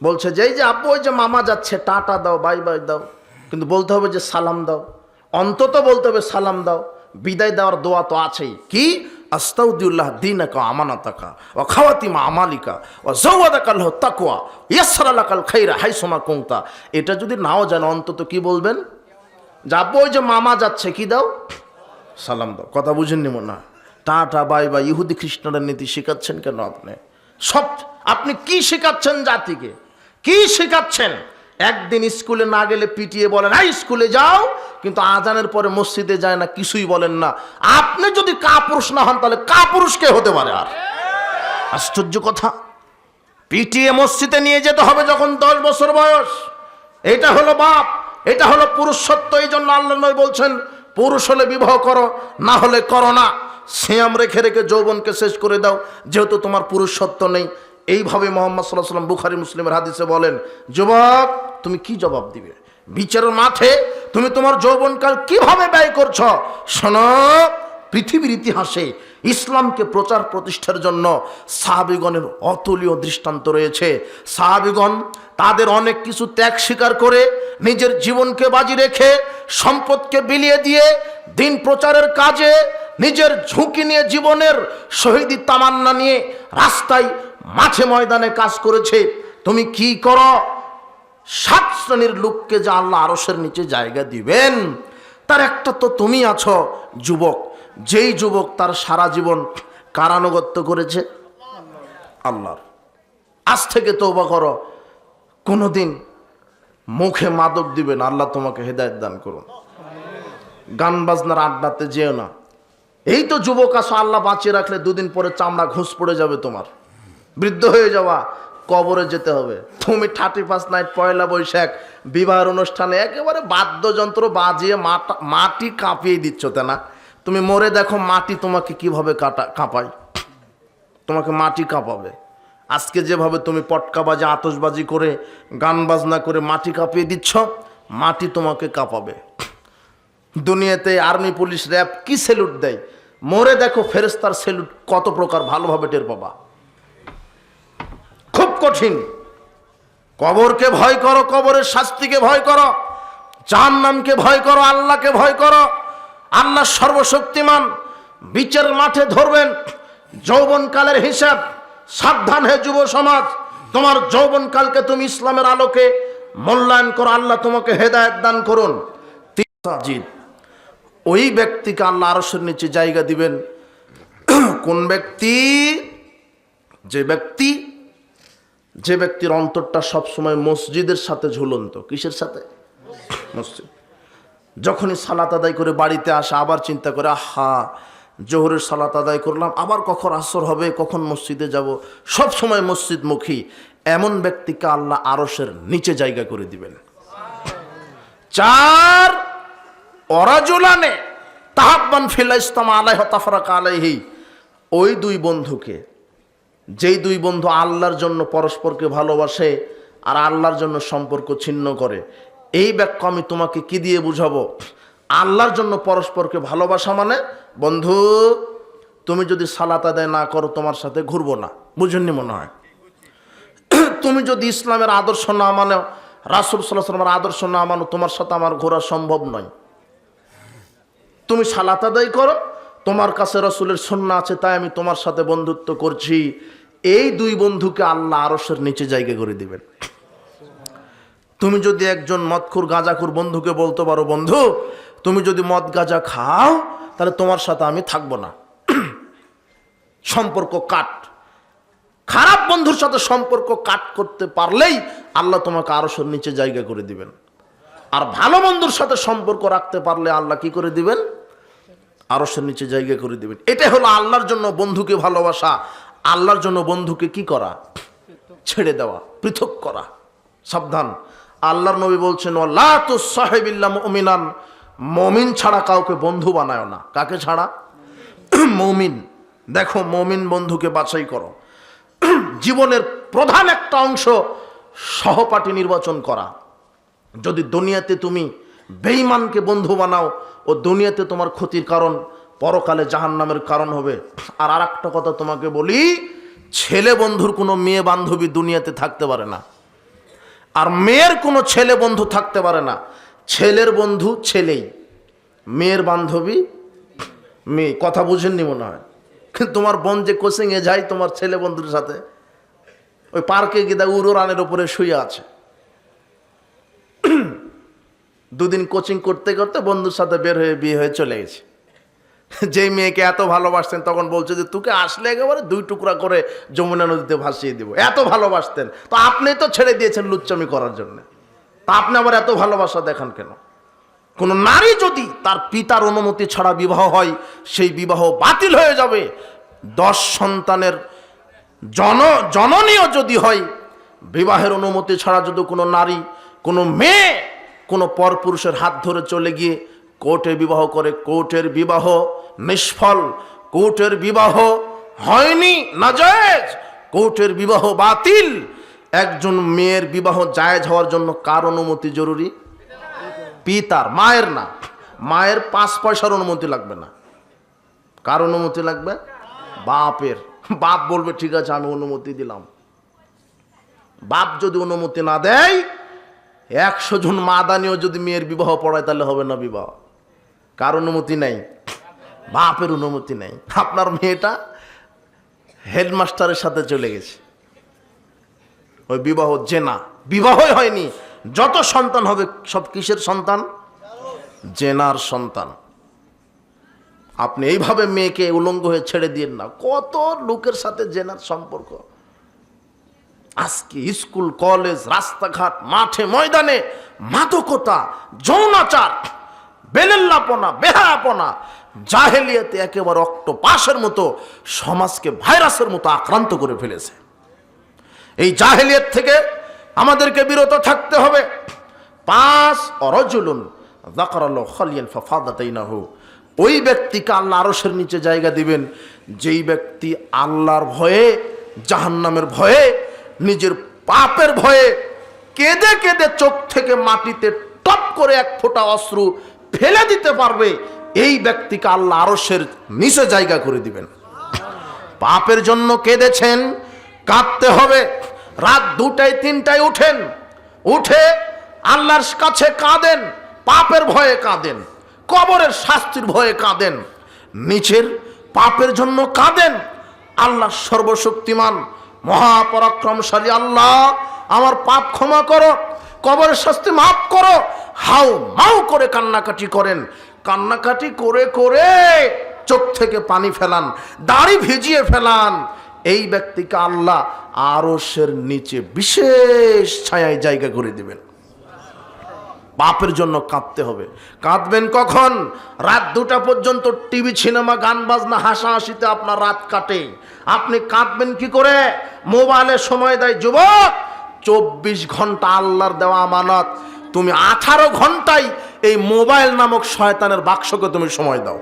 বলছে যে এই যে আব্বু, ওই যে মামা যাচ্ছে, টাটা দাও, বাই বাই দাও, কিন্তু বলতে হবে যে সালাম দাও, অন্তত বলতে হবে সালাম দাও। বিদায় দেওয়ার দোয়া তো আছেই, কি আস্তাউদ্দিউল্লাহ দীনাকা আমানাতাকা ওয়া খাওয়াতিমা আমালিকা ওয়া যাওয়াদাকাল তাকওয়া ইয়াসরালাকাল খাইরা হাইসুমা কুনতা। এটা যদি নাও জানো অন্তত কি বলবেন? যাবো ওই যে মামা যাচ্ছে, কি দাও? সালাম দাও। কথা বুঝেননি মনে হয়? টাটা বাই বাই ইহুদি খ্রিস্টানের নীতি শেখাচ্ছেন কেন আপনি? সব আপনি কি শেখাচ্ছেন জাতিকে? কি শেখাচ্ছেন? একদিন স্কুলে না গেলে পিটিয়ে বলেন এই স্কুলে যাও, কিন্তু আজানের পরে মসজিদে যায় না, কিছুই বলেন না। আপনি যদি কাপুরুষ না হন তাহলে কাপুরুষ কে হতে পারে? আর আশ্চর্য কথা। পিটিয়ে মসজিদে নিয়ে যেতে হবে যখন 10 বছর বয়স। এটা হলো বাপ, এটা হলো পুরুষত্ব। এই জন্য আল্লাহ নবী বলছেন পুরুষ হলে বিবাহ করো, না হলে করো না। সিয়াম রেখে রেখে যৌবনকে শেষ করে দাও, যেহেতু তোমার পুরুষত্ব নেই। এইভাবে মুহাম্মদ সাল্লাল্লাহু আলাইহি ওয়াসাল্লাম বুখারী মুসলিমের হাদিসে বলেন, যুবক তুমি কি জবাব দিবে বিচারের মাঠে? তুমি তোমার যৌবনকাল কিভাবে ব্যয় করছো? শোনো, পৃথিবীর ইতিহাসে ইসলামকে প্রচার প্রতিষ্ঠার জন্য সাহাবীগণের অতুলনীয় দৃষ্টান্ত রয়েছে। সাহাবীগণ তাদের অনেক কিছু ত্যাগ স্বীকার করে নিজের জীবনকে বাজি রেখে সম্পদকে বিলিয়ে দিয়ে দিন প্রচারের কাজে নিজের ঝুঁকি নিয়ে জীবনের শহীদি তামান্না নিয়ে রাস্তায় মাঠে ময়দানে কাজ করেছে। তুমি কি করো? 7 শ্রেণীর লোককে যে আল্লাহ আরশের নিচে জায়গা দিবেন তার একটা তো তুমি আছো, যুবক। যেই যুবক তার সারা জীবন কারানুগত্য করেছে আল্লাহর। আজ থেকে তওবা করো, কোনোদিন মুখে মাদক দিবেন। আল্লাহ তোমাকে হেদায়েত দান করুন। গান বাজনার আড্ডাতে যেও না। এই তো যুবক আছো, আল্লাহ বাঁচিয়ে রাখলে 2 দিন পরে চামড়া ঘুষ পড়ে যাবে তোমার, বৃদ্ধ হয়ে যাওয়া, কবরে যেতে হবে। তুমি 31 নাইট পয়লা বৈশাখ বিবাহের অনুষ্ঠানে একেবারে বাদ্যযন্ত্র বাজিয়ে মাটি কাঁপিয়ে দিচ্ছ, তাই না? তুমি মরে দেখো মাটি তোমাকে কিভাবে কাঁপায়। তোমাকে মাটি কাঁপাবে। আজকে যেভাবে তুমি পটকাবাজি আতশবাজি করে গান বাজনা করে মাটি কাঁপিয়ে দিচ্ছ, মাটি তোমাকে কাঁপাবে। দুনিয়াতে আর্মি পুলিশ র্যাব কি স্যালুট দেয়, মরে দেখো ফেরেশতার স্যালুট কত প্রকার, ভালোভাবে টের পাবা। খুব কঠিন। কবরকে ভয় করো, কবরের শাস্তিকে ভয় করো, জাহান্নামকে ভয় করো, আল্লাহকে ভয় করো। আল্লাহ সর্বশক্তিমান, বিচার মাঠে ধরবেন যৌবনকালের হিসাব। সাবধান হে যুব সমাজ, তোমার যৌবনকালকে তুমি ইসলামের আলোকে মূল্যায়ন করো। আল্লাহ তোমাকে হেদায়েত দান করুন। ওই ব্যক্তিকে আল্লাহ আরশের নিচে জায়গা দিবেন। কোন ব্যক্তি? যে ব্যক্তির অন্তরটা সবসময় মসজিদের সাথে ঝুলন্ত। কিসের সাথে? মসজিদ। যখনই সালাত আদায় করে বাড়িতে আসে আবার চিন্তা করে, আহা জোহরের সালাত আদায় করলাম, আবার কখন আসর হবে, কখন মসজিদে যাব, সব সময় মসজিদমুখী। এমন ব্যক্তিকে আল্লাহ আরশের নিচে জায়গা করে দিবেন। 4 ওয়ারাজুলানে তাহাব্বান ফিল্লাহ ইসতামা আলাইহি তাফারাকা আলাইহি। ওই 2 বন্ধুকে, যেই 2 বন্ধু আল্লাহর জন্য পরস্পরকে ভালোবাসে আর আল্লাহর জন্য সম্পর্ক ছিন্ন করে, এই ব্যাখ্যা আমি তোমাকে কি দিয়ে বুঝাবো? আল্লাহর জন্য পরস্পরকে ভালোবাসা মানে, বন্ধু তুমি যদি সালাত আদায় না করো তোমার সাথে ঘুরবো না, বুঝেননি মনে হয়? তুমি যদি ইসলামের আদর্শ না মানো, রাসূল সাল্লাল্লাহু আলাইহি ওয়াসাল্লামের আদর্শ না মানো, তোমার সাথে আমার ঘোরা সম্ভব নয়। তুমি সালাত আদায় করো, তোমার কাছে রাসূলের সুন্নাহ আছে তাই আমি তোমার সাথে বন্ধুত্ব করছি। এই 2 বন্ধুকে আল্লাহ আরশের নিচে জায়গা করে দিবেন। তুমি যদি একজন মদখোর গাঁজাখোর বন্ধুকে বলতে পারো, বন্ধু তুমি যদি মদ গাঁজা খাও তাহলে তোমার সাথে আমি থাকবো না, সম্পর্ক কাট। খারাপ বন্ধুর সাথে সম্পর্ক কাট করতে পারলেই আল্লাহ তোমাকে আরশের নিচে জায়গা করে দিবেন। আর ভালো বন্ধুর সাথে সম্পর্ক রাখতে পারলে আল্লাহ কি করে দিবেন? আরশের নিচে জায়গা করে দিবেন। এটা হলো আল্লাহর জন্য বন্ধুকে ভালোবাসা। আল্লাহর জন্য বন্ধুকে কি করা? ছেড়ে দেওয়া, পৃথক করা। সাবধান। আল্লাহর নবী বলছেন, ওয়ালা তুসাহিবিল্লা মুমিনান, মুমিন ছাড়া কাউকে বন্ধু বানায় না। কাকে ছাড়া? মুমিন। দেখো মুমিন বন্ধুকে বাছাই করো। জীবনের প্রধান একটা অংশ সহপাঠী নির্বাচন করা। যদি দুনিয়াতে তুমি বেঈমানকে বন্ধু বানাও, ও দুনিয়াতে তোমার ক্ষতির কারণ, পরকালে জাহান্নামের কারণ হবে। আর আরেকটা কথা তোমাকে বলি, ছেলে বন্ধুর কোনো মেয়ে বান্ধবী দুনিয়াতে থাকতে পারে না, আর মেয়ের কোনো ছেলে বন্ধু থাকতে পারে না। ছেলের বন্ধু ছেলেই, মেয়ের বান্ধবী মেয়ে। কথা বুঝেননি মনে হয়? কিন্তু তোমার বোন যে কোচিংয়ে যায় তোমার ছেলে বন্ধুর সাথে, ওই পার্কে গিয়ে উড়োরানের উপরে শুয়ে আছে। দুদিন কোচিং করতে করতে বন্ধুর সাথে বের হয়ে বিয়ে হয়ে চলে গেছে। যেই মেয়েকে এত ভালোবাসতেন তখন বলছে যে তোকে আসলে একেবারে 2 টুকরা করে যমুনা নদীতে ভাসিয়ে দিব, এত ভালোবাসতেন। তো আপনি তো ছেড়ে দিয়েছেন লুচ্চামি করার জন্য, তা আপনি আবার এত ভালোবাসা দেখান কেন? কোন নারী যদি তার পিতার অনুমতি ছাড়া বিবাহ হয়, সেই বিবাহ বাতিল হয়ে যাবে। 10 সন্তানের জননীয় যদি হয়, বিবাহের অনুমতি ছাড়া যদি কোনো নারী, কোনো মেয়ে কোনো পরপুরুষের হাত ধরে চলে গিয়ে কোর্টে বিবাহ করে, কোর্টের বিবাহ নিষ্ফল, কোর্টের বিবাহ হয়নি, নাজায়েজ, কোর্টের বিবাহ বাতিল। একজন মেয়ের বিবাহ জায়েজ হওয়ার জন্য কার অনুমতি জরুরি? পিতার, মায়ের না। মায়ের 5 পয়সার অনুমতি লাগবে না। কার অনুমতি লাগবে? বাপের। বাপ বলবে ঠিক আছে আমি অনুমতি দিলাম। বাপ যদি অনুমতি না দেয়, 100 জন মাদানিও যদি মেয়ের বিবাহ পড়ায় তাহলে হবে না বিবাহ। কার অনুমতি নেই? বাপের অনুমতি নেই। আপনার মেয়েটা হেডমাস্টারের সাথে চলে গেছে, ওই বিবাহ জেনা, বিবাহই হয়নি। যত সন্তান হবে সব কিসের সন্তান? জেনার সন্তান। আপনি এইভাবে মেয়েকে উলঙ্গ হয়ে ছেড়ে দিয়েন না। কত লোকের সাথে জেনার সম্পর্ক। আজকে স্কুল, কলেজ, রাস্তাঘাট, মাঠে ময়দানে মাদকতা, যৌনাচার, বেলেল্লাপনা, বেহায়াপনা, জাহেলিয়াতে একেবারে অক্টোপাসের মতো সমাজকে ভাইরাসের মতো আক্রান্ত করে ফেলেছে। এই জাহেলিয়াত থেকে আমাদেরকে বিরত থাকতে হবে। 5 রাজুলুন যাকারাল্লাহু খালিয়ান ফাফাদাতাইনাহু, ওই ব্যক্তিকে আল্লাহ আরশের নিচে জায়গা দিবেন যেই ব্যক্তি আল্লাহর ভয়ে, জাহান্নামের ভয়ে, নিজের পাপের ভয়ে কেঁদে কেঁদে চোখ থেকে মাটিতে টপ করে 1 ফোঁটা অশ্রু ফেলে দিতে পারবে। এই ব্যক্তিকে আল্লাহ আরশের নিচে জায়গা করে দিবেন। পাপের জন্য কেঁদেছেন, কাঁদতে হবে। রাত 2টায় 3টায় উঠেন, উঠে আল্লাহর কাছে কাঁদেন, পাপের ভয়ে কাঁদেন, কবরের শাস্তির ভয়ে কাঁদেন, নিচের পাপের জন্য কাঁদেন। আল্লাহ সর্বশক্তিমান, মহাপরাক্রমশালী আল্লাহ, আমার পাপ ক্ষমা করো, কবরের শাস্তি মাফ করো। হাউ মাউ করে কান্নাকাটি করেন। কান্নাকাটি করে করে চোখ থেকে পানি ফেলান, দাড়ি ভিজিয়ে ফেলান। এই ব্যক্তিকে আল্লাহ আরশের নিচে বিশেষ ছায়ায় জায়গা করে দিবেন। পাপের জন্য কাঁদতে হবে। কাঁদবেন কখন? রাত 2টা পর্যন্ত টিভি, সিনেমা, গান বাজনা, হাসাহাসিতে আপনার রাত কাটে। আপনি কাঁদবেন কি করে? মোবাইলে সময় দেয় যুবক। 24 ঘন্টা আল্লাহর দেওয়া আমানত। তুমি 18 ঘন্টায় এই মোবাইল নামক শয়তানের বাক্সকে তুমি সময় দাও,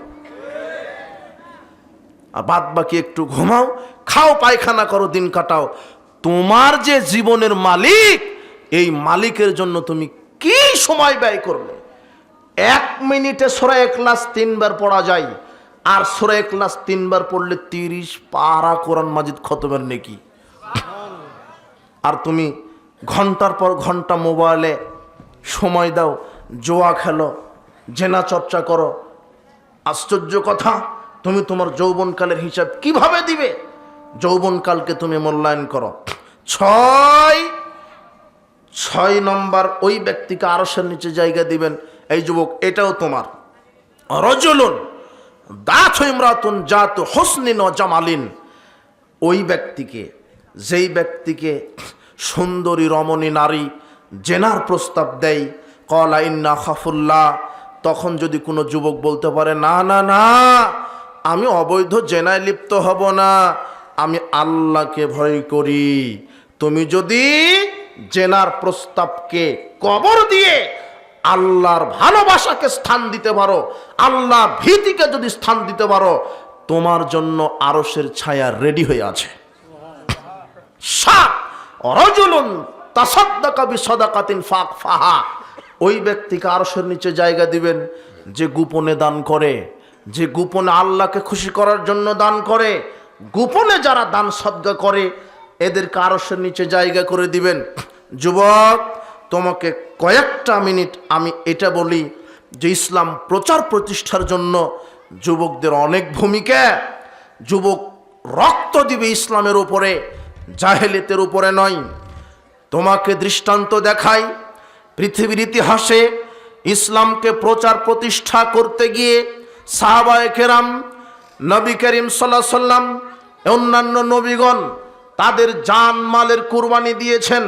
আর বাদ বাকি একটু ঘুমাও, খাও, পায়খানা করো, দিন কাটাও। তোমার যে জীবনের মালিক, এই মালিকের জন্য তুমি কি সময় ব্যয় করবে? 1 মিনিটে সূরা ইখলাস 3 বার পড়া যায়, আর সূরা ইখলাস 3 বার পড়লে 30 পারা কোরআন মাজিদ খতমের নেকি। আর তুমি ঘন্টার পর ঘন্টা মোবাইলে সময় দাও, জোয়া খেলো, জেনা চর্চা করো। আশ্চর্য কথা, তুমি তোমার যৌবনকালের হিসাব কিভাবে দিবে? যৌবনকালকে তুমি মূল্যায়ন করো। 6 নম্বর, ওই ব্যক্তিকে আরশের নিচে জায়গা দিবেন। এই যুবক, এটাও তোমার। রাজুলুন দাতু ইমরাতুন জাতু হুসনিন ওয়া জামালিন, ওই ব্যক্তিকে, যেই ব্যক্তিকে সুন্দরী রমণী নারী জেনার প্রস্তাব দেয়, ক্বালা ইন্না খাফুল্লাহ, তখন যদি কোনো যুবক বলতে পারে না না না, আমি অবৈধ জেনায় লিপ্ত হব না, আমি আল্লাহকে ভয় করি। তুমি যদি জেনার প্রস্তাবকে কবর দিয়ে আল্লাহর ভালোবাসাকে স্থান দিতে পারো, আল্লাহ ভীতিকে যদি স্থান দিতে পারো, তোমার জন্য আরশের ছায়া রেডি হয়ে আছে। 7 রাজুলুন তাসাদ্দাকা বিসাদাকাতিন ফাকফাহা, ওই ব্যক্তিকে আরশের নিচে জায়গা দিবেন যে গোপনে দান করে, যে গোপনে আল্লাহকে খুশি করার জন্য দান করে। গোপনে যারা দান সদকা করে এদেরকে আরশের নিচে জায়গা করে দিবেন। যুবক, তোমাকে কয়েকটা মিনিট আমি এটা বলি যে ইসলাম প্রচার প্রতিষ্ঠার জন্য যুবকদের অনেক ভূমিকা। যুবক রক্ত দিবে ইসলামের উপরে, জাহেলিয়াতের উপরে নয়। তোমাকে দৃষ্টান্ত দেখাই, পৃথিবীর ইতিহাসে ইসলামকে প্রচার প্রতিষ্ঠা করতে গিয়ে সাহাবায়ে কেরাম, নবী করিম সাল্লাল্লাহু আলাইহি সাল্লাম, অন্যান্য নবীগণ তাদের জান মালের কুরবানি দিয়েছেন।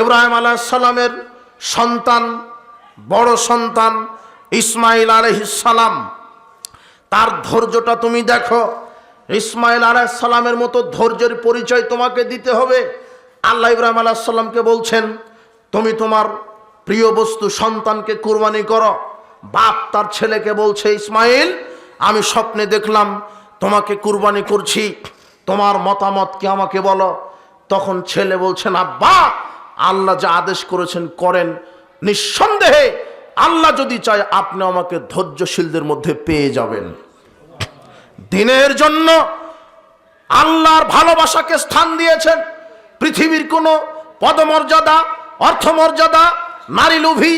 ইব্রাহিম আলাইহিস সালামের সন্তান, বড় সন্তান ইসমাইল আলাইহিস সালাম, তার ধৈর্যটা তুমি দেখো। ইসমাইল আলাইহিস সালামের মতো ধৈর্যের পরিচয় তোমাকে দিতে হবে। আল্লাহ ইব্রাহিম আলাইহিস সালামকে বলছেন, তুমি তোমার প্রিয় বস্তু সন্তানকে কুরবানি করো। বাপ তার ছেলেকে বলছে, ইসমাইল, আমি স্বপ্নে দেখলাম তোমাকে কুরবানি করছি, তোমার মতামত কি আমাকে বলো। তখন ছেলে বলছেন, আব্বা, আল্লাহ যা আদেশ করেছেন করেন, নিঃসন্দেহে আল্লাহ যদি চায় আপনি আমাকে ধৈর্যশীলদের মধ্যে পেয়ে যাবেন। দিনের জন্য আল্লাহর ভালোবাসাকে স্থান দিয়েছেন। পৃথিবীর কোনো পদমর্যাদা, অর্থমর্যাদা, নারী লোভী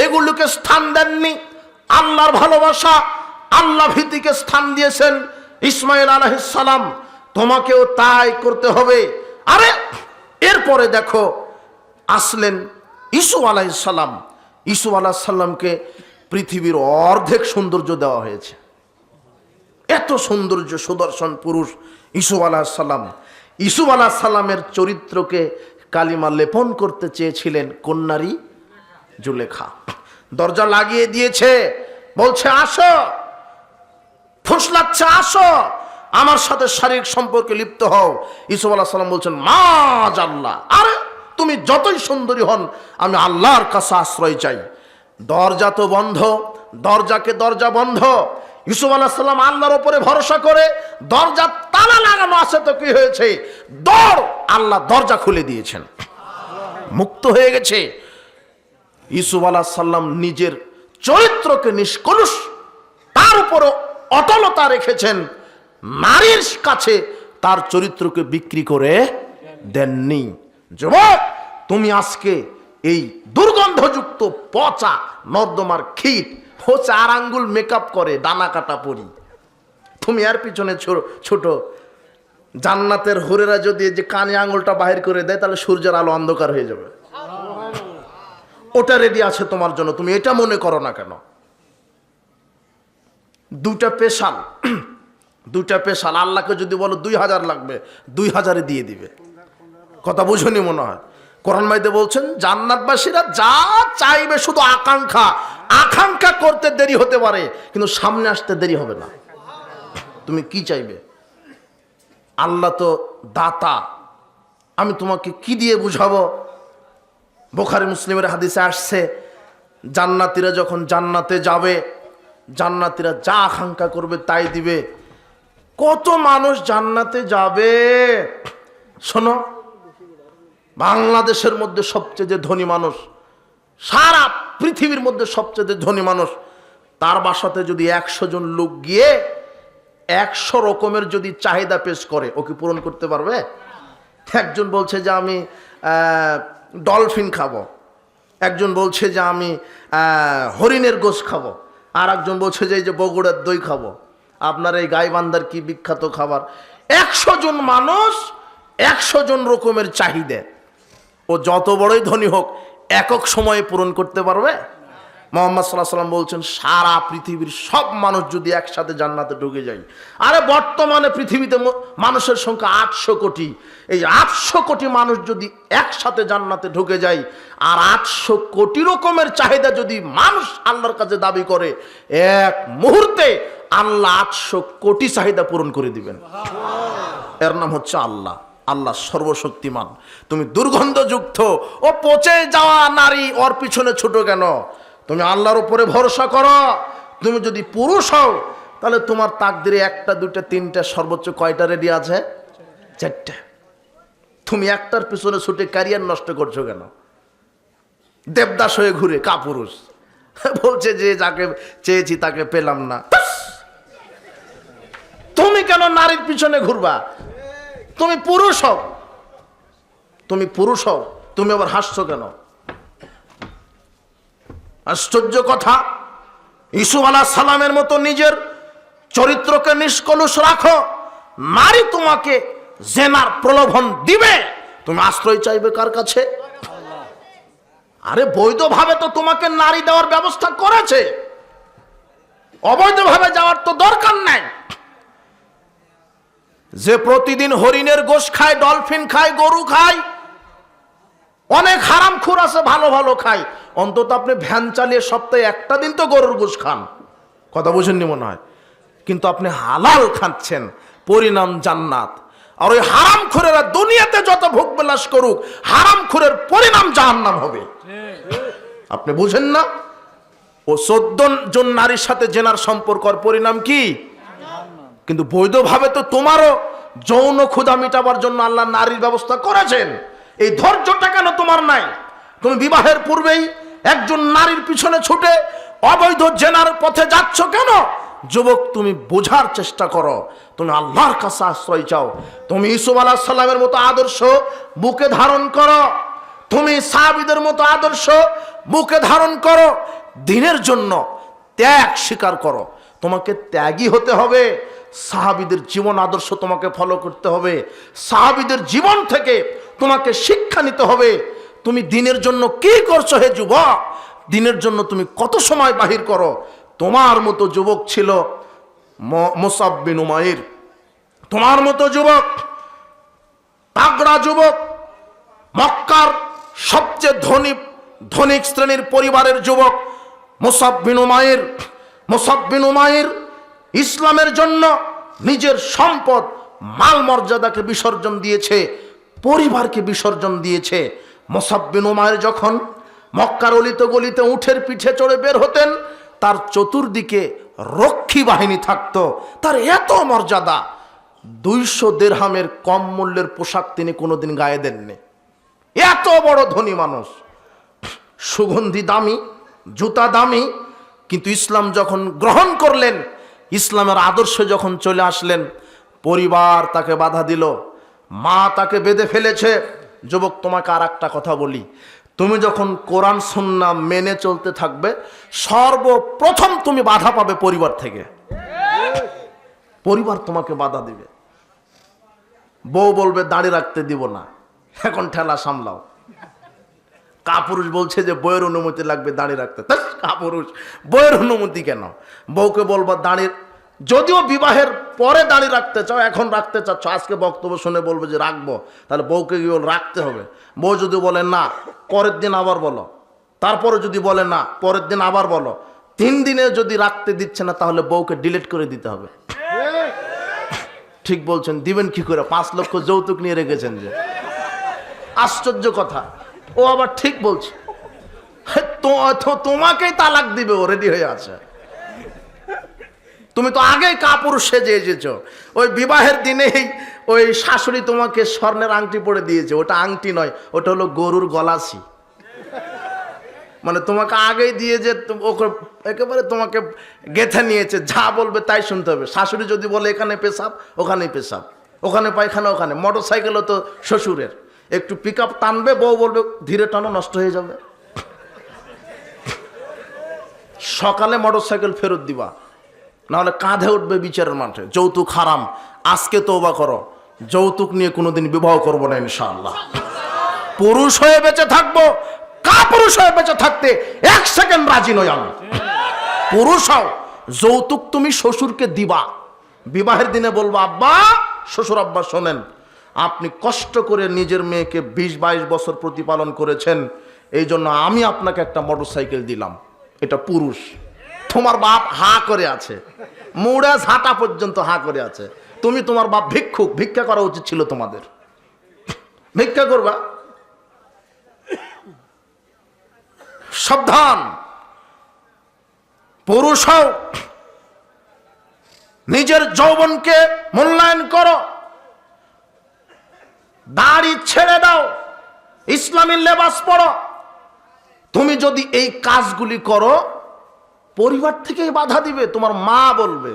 এগুলোকে স্থান দেননি। আল্লাহর ভালোবাসা, আল্লাহ ভীতিকে স্থান দিয়েছেন। ইসমাইল আলাইহিস সালাম, তোমাকেও তাই করতে হবে। আরে এরপরে দেখো আসলেন ঈসু আলাইহিস সালাম। ঈসু আলাইহিস সালামকে পৃথিবীর অর্ধেক সৌন্দর্য দেওয়া হয়েছে। এত সৌন্দর্য, সুদর্শন পুরুষ ঈসু আলাইহিস সালাম। ঈসু আলাইহিস সালামের চরিত্রকে কালিমা লেপন করতে চেয়েছিলেন কোন নারী? জুলেখা। দরজা লাগিয়ে দিয়েছে, বলছে আসো, ফুসলাচ্ছে, আসো আমার সাথে শারীরিক সম্পর্কে লিপ্ত হও। ঈসু আলাইহিস সালাম বলছেন, মাআল্লাহ, আরে তুমি যতই সুন্দরী হন, আমি আল্লাহর কাছে আশ্রয় চাই। দরজা তো বন্ধ, দরজাকে দরজা বন্ধ। ইউসুফ আলাইহিস সালাম আল্লাহর উপরে ভরসা করে, দরজা তালা লাগানো আছে তো কি হয়েছে, আল্লাহ দরজা খুলে দিয়েছেন, মুক্ত হয়ে গেছে। ইউসুফ আলাইহিস সালাম নিজের চরিত্রকে নিষ্কলুষ, তার উপরে অটলতা রেখেছেন। নারীর কাছে তার চরিত্রকে বিক্রি করে দেননি। যুবক, তুমি আজকে এই দুর্গন্ধযুক্ত পচা নর্দমার কীট ও 4 আঙ্গুল মেকআপ করে ডানা কাটা পরি, তুমি এর পিছনে ছোট জান্নাতের হুরেরা যদি যে কানে আঙ্গুলটা বাহির করে দেয়, তাহলে সূর্যের আলো অন্ধকার হয়ে যাবে। ওটা রেডি আছে তোমার জন্য, তুমি এটা মনে করো না কেন? দুটা পেশাল আল্লাহকে যদি বলো 2000 লাগবে, 2000-এ দিয়ে দিবে। কথা বুঝুনি মনে হয়? কোরআন মাইতে বলছেন, জান্নাতবাসীরা যা চাইবে শুধু আকাঙ্ক্ষা করতে দেরি হতে পারে, কিন্তু সামনে আসতে দেরি হবে না। তুমি কি চাইবে? আল্লাহ তো দাতা, আমি তোমাকে কি দিয়ে বুঝাবো? বুখারী মুসলিমের হাদিসে আসছে, জান্নাতীরা যখন জান্নাতে যাবে, জান্নাতীরা যা আকাঙ্ক্ষা করবে তাই দিবে। কত মানুষ জান্নাতে যাবে শোনো, বাংলাদেশের মধ্যে সবচেয়ে যে ধনী মানুষ, সারা পৃথিবীর মধ্যে সবচেয়ে ধনী মানুষ, তার বাসাতে যদি 100 জন লোক গিয়ে 100 রকমের যদি চাহিদা পেশ করে, ও কি পূরণ করতে পারবে? একজন বলছে যে আমি ডলফিন খাবো, একজন বলছে যে আমি হরিণের গোশ খাবো, আর একজন বলছে যে এই যে বগুড়ার দই খাবো, আপনার এই গাইবান্ধার কি বিখ্যাত খাবার। 100 জন মানুষ 100 জন রকমের চাহিদা, ও যত বড়ই ধনী হোক একক সময়ে পূরণ করতে পারবে? মুহাম্মদ সাল্লাল্লাহু আলাইহি ওয়াসাল্লাম বলছেন, সারা পৃথিবীর সব মানুষ যদি একসাথে জান্নাতে ঢুকে যায়, আরে বর্তমানে পৃথিবীতে মানুষের সংখ্যা 800 কোটি, এই 800 কোটি মানুষ যদি একসাথে জান্নাতে ঢুকে যায়, আর 800 কোটি রকমের চাহিদা যদি মানুষ আল্লাহর কাছে দাবি করে, এক মুহূর্তে আল্লাহ 800 কোটি চাহিদা পূরণ করে দিবেন। এর নাম হচ্ছে আল্লাহ। আল্লাহ সর্বশক্তিমান। তুমি দুর্গন্ধযুক্ত ও পচে যাওয়া নারী, ওর পিছনে ছোট কেন? তুমি আল্লাহর উপরে ভরসা করো। তুমি যদি পুরুষ হও, তাহলে তোমার তাকদিরে 1টা 2টা 3টা সর্বোচ্চ কয়টা রেডি আছে? 4টা। তুমি একটার পিছনে ছুটে ক্যারিয়ার নষ্ট করছো কেন? দেবদাস হয়ে ঘুরে কাপুরুষ, বলছে যে যাকে চেয়েছি তাকে পেলাম না। তুমি কেন নারীর পিছনে ঘুরবা? তুমি পুরুষ হও, তুমি পুরুষ হও, তুমি আবার হাসছো কেন? আশ্চর্য কথা। ইউসুফ আলাইহিস সালামের মতো নিজের চরিত্রকে নিষ্কলুষ রাখো, নারী তোমাকে জেনার প্রলোভন দিবে, তুমি আশ্রয় চাইবে কার কাছে? আরে বৈধভাবে তো তোমাকে নারী দেওয়ার ব্যবস্থা করেছে, অবৈধভাবে যাওয়ার তো দরকার নাই। যে প্রতিদিন হরিণের গোশ খায়, ডলফিন খায়, গরু খায়, অনেক হারামখোর আছে ভালো ভালো খায়, অন্তত আপনি ভ্যান চালিয়ে সপ্তাহে একটা দিন তো গরুর গোশ খান। কথা বুঝেননি মনে হয়, কিন্তু আপনি হালাল খাচ্ছেন, পরিণাম জান্নাত। আর ওই হারামখোরেরা দুনিয়াতে যত ভোগ বিলাস করুক, হারামখোরের পরিণাম জাহান্নাম হবে। আপনি বুঝেন না? ও 14 জন নারীর সাথে জেনার সম্পর্কের পরিণাম কি? কিন্তু বৈধভাবে তো তোমারও যৌন ক্ষুধা মিটাবার জন্য আল্লাহ নারীর ব্যবস্থা করেছেন। এই ধৈর্যটা কেন তোমার নাই? তুমি বিবাহের পূর্বেই একজন নারীর পিছনে ছুটে অবৈধ জেনার পথে যাচ্ছ কেন? যুবক, তুমি বোঝার চেষ্টা করো, তুমি আল্লাহর কাছে আশ্রয় চাও। তুমি ইউসুফ আলাইহিস সালামের মতো আদর্শ বুকে ধারণ করো, তুমি সাহাবীদের মতো আদর্শ বুকে ধারণ করো, দ্বীনের জন্য ত্যাগ স্বীকার করো। তোমাকে ত্যাগী হতে হবে, সাহাবীদের জীবন আদর্শ তোমাকে ফলো করতে হবে, সাহাবীদের জীবন থেকে তোমাকে শিক্ষা নিতে হবে। তুমি দ্বীনের জন্য কি করছো হে যুবক? দ্বীনের জন্য তুমি কত সময় বাহির করো? তোমার মতো যুবক ছিল মুসাব বিন উমাইর, তোমার মতো যুবক, তাগড়া যুবক, মক্কার সবচেয়ে ধনিক শ্রেণীর পরিবারের যুবক মুসাব বিন উমাইর। মুসাব বিন উমাইর ইসলামের জন্য নিজের সম্পদ, মাল মর্যাদাকে বিসর্জন দিয়েছে, পরিবারকে বিসর্জন দিয়েছে। মুসাব বিন উমাইর যখন মক্কার অলিতে গলিতে উঠের পিঠে চড়ে বের হতেন, তার চতুর্দিকে রক্ষী বাহিনী থাকতো। তার এত মর্যাদা, 200 দিরহামের কম মূল্যের পোশাক তিনি কোনোদিন গায়ে দেননি। এত বড় ধনী মানুষ, সুগন্ধি দামি, জুতা দামি, কিন্তু ইসলাম যখন গ্রহণ করলেন, ইসলামের আদর্শ যখন চলে আসলেন, পরিবার তাকে বাধা দিল, মা তাকে বেঁধে ফেলেছে। যুবক, তোমাকে আর একটা কথা বলি, তুমি যখন কোরআন সুন্নাহ মেনে চলতে থাকবে, সর্বপ্রথম তুমি বাধা পাবে পরিবার থেকে। পরিবার তোমাকে বাধা দিবে। বউ বলবে দাড়ি রাখতে দিব না, এখন ঠেলা সামলাও। কাপুরুষ বলছে যে বইয়ের অনুমতি লাগবে দাড়ি রাখতে। কাপুরুষ, বইয়ের অনুমতি কেন? বউকে বলবা দাড়ির, যদিও বিবাহের পরে দাড়ি রাখতে চাও, এখন রাখতে চাচ্ছ, আজকে বক্তব্য শুনে বলবে যে রাখবো, তাহলে বউকে কি রাখতে হবে। বউ যদি বলে না, পরের দিন আবার বলো, তারপরে যদি বলে না, পরের দিন আবার বলো, 3 দিনে যদি রাখতে দিচ্ছে না, তাহলে বউকে ডিলিট করে দিতে হবে। ঠিক বলছেন, দিবেন কি করে? 5 লক্ষ যৌতুক নিয়ে রেখেছেন যে, আশ্চর্য কথা। ও আবার ঠিক বলছে, তোমাকেই তালাক দিবে, ও রেডি হয়ে আছে। তুমি তো আগেই কাপুরুষ সেজে এসেছো। ওই বিবাহের দিনেই ওই শাশুড়ি তোমাকে স্বর্ণের আংটি পরে দিয়েছে। ওটা আংটি নয়, ওটা হলো গরুর গলাছি। মানে তোমাকে আগেই দিয়ে যে একেবারে তোমাকে গেঁথে নিয়েছে, যা বলবে তাই শুনতে হবে। শাশুড়ি যদি বলে এখানে পেশাব, ওখানেই পেশাব, ওখানে পায়খানা ওখানে। মোটর সাইকেলও তো শ্বশুরের, একটু পিক আপ টানবে, বউ বলবে ধীরে টানো, নষ্ট হয়ে যাবে। সকালে মোটর সাইকেল ফেরত দিবা, নাহলে কাঁধে উঠবে বিচারের মাঠে। যৌতুক হারাম, আজকে তওবা করো, যৌতুক নিয়ে কোনোদিন বিবাহ করবো না ইনশাআল্লাহ। পুরুষ হয়ে বেঁচে থাকবো, কাপুরুষ হয়ে বেঁচে থাকতে 1 সেকেন্ড রাজি নই আমি। পুরুষ হও, যৌতুক তুমি শ্বশুরকে দিবা, বিবাহের দিনে বলবো আব্বা, শ্বশুর আব্বা শোনেন, আপনি কষ্ট করে নিজের মেয়েকে 20-22 বছর প্রতিপালন করেছেন, এই জন্য আমি আপনাকে একটা মোটরসাইকেল দিলাম। এটা পুরুষ। তোমার বাপ হা করে আছে, মুড়া ঝাঁটা পর্যন্ত হা করে আছে। তুমি, তোমার বাপ ভিক্ষুক, ভিক্ষা করা উচিত ছিল তোমাদের। ভিক্ষা করবা। সাবধান, পুরুষ হও, নিজের যৌবনকে মূল্যায়ন করো, দাড়ি ছেড়ে দাও, ইসলামী লেবাস পরো। তুমি যদি এই কাজগুলি করো, পরিবার থেকেই বাধা দিবে। তোমার মা বলবে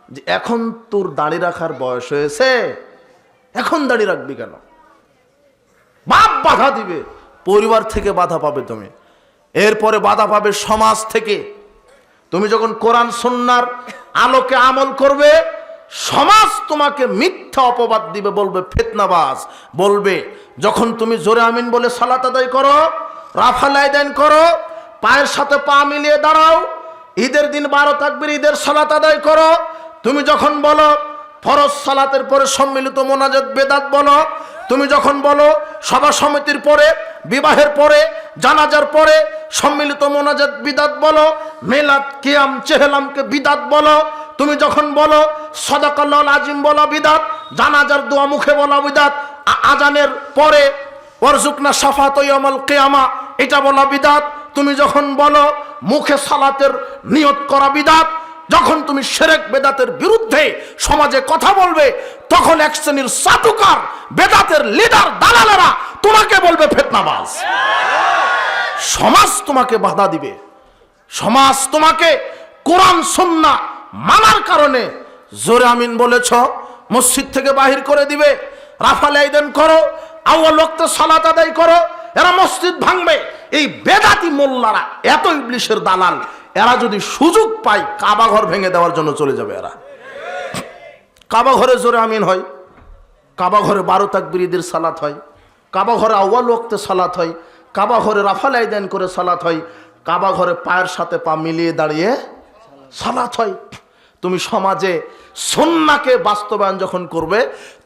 যে এখন তোর দাড়ি রাখার বয়স হয়েছে, এখন দাড়ি রাখবি কেন? বাপ বাধা দিবে, পরিবার থেকে বাধা পাবে তুমি, এরপরে বাধা পাবে সমাজ থেকে। তুমি যখন কোরআন সুন্নাহর আলোকে আমল করবে, সমাজ তোমাকে মিথ্যা অপবাদ দিবে, বলবে ফিতনাবাজ। বলবে যখন তুমি জোরে আমিন বলে সালাত আদায় করো, রাফাল আদান করো, পায়ের সাথে পা মিলিয়ে দাঁড়াও, ঈদের দিন 12 তাকবীর ঈদের সালাত আদায় করো, তুমি যখন বলো ফরজ সালাতের পরে সম্মিলিত মোনাজাত বেদাত বলো, তুমি যখন বলো সভা সমিতির পরে, বিবাহের পরে, জানাজার পরে সম্মিলিত মোনাজাত বিদাত বলো, মিলাদ কিয়াম চেহলামকে বিদাত বলো, তুমি যখন বলো সাদাকাল্লাহুল আজিম বলা বিদাত, জানাজার দোয়া মুখে বলা বিদাত, আজানের পরে ওয়ারজুকনা শাফাত ইয়াউমাল কিয়ামা এটা বলা বিদাত, তুমি যখন বলো মুখে সালাতের নিয়ত করা বিদাত, যখন তুমি শিরক বেদাতের বিরুদ্ধে সমাজে কথা বলবে, তখন এক শ্রেণীর চাটুকার বেদাতের লিডার দালালেরা তোমাকে বলবে ফিতনাবাজ। সমাজ তোমাকে বাধা দিবে, সমাজ তোমাকে কোরআন সুন্নাহ মানার কারণে জোরে আমিন বলেছ মসজিদ থেকে বাহির করে দিবে, রাফাল আদান করো, আউয়াল ওয়াক্তে সালাত আদায় করো, এরা মসজিদ ভাঙবে। এই বেদাতি মোল্লারা এত ইবলিশের দালাল, এরা যদি সুযোগ পায় কাবা ঘর ভেঙে দেওয়ার জন্য চলে যাবে। এরা কাবা ঘরে জোরে আমিন হয়, কাবা ঘরে 12 তাকবীর ঈদের সালাত হয়, কাবা ঘরে আউয়াল ওয়াক্তে সালাত হয়, কাবা ঘরে রাফাল আদান করে সালাত হয়, কাবা ঘরে পায়ের সাথে পা মিলিয়ে দাঁড়িয়ে সালাত হয়। তুমি সমাজে সুন্নাহকে বাস্তবায়ন যখন করবে,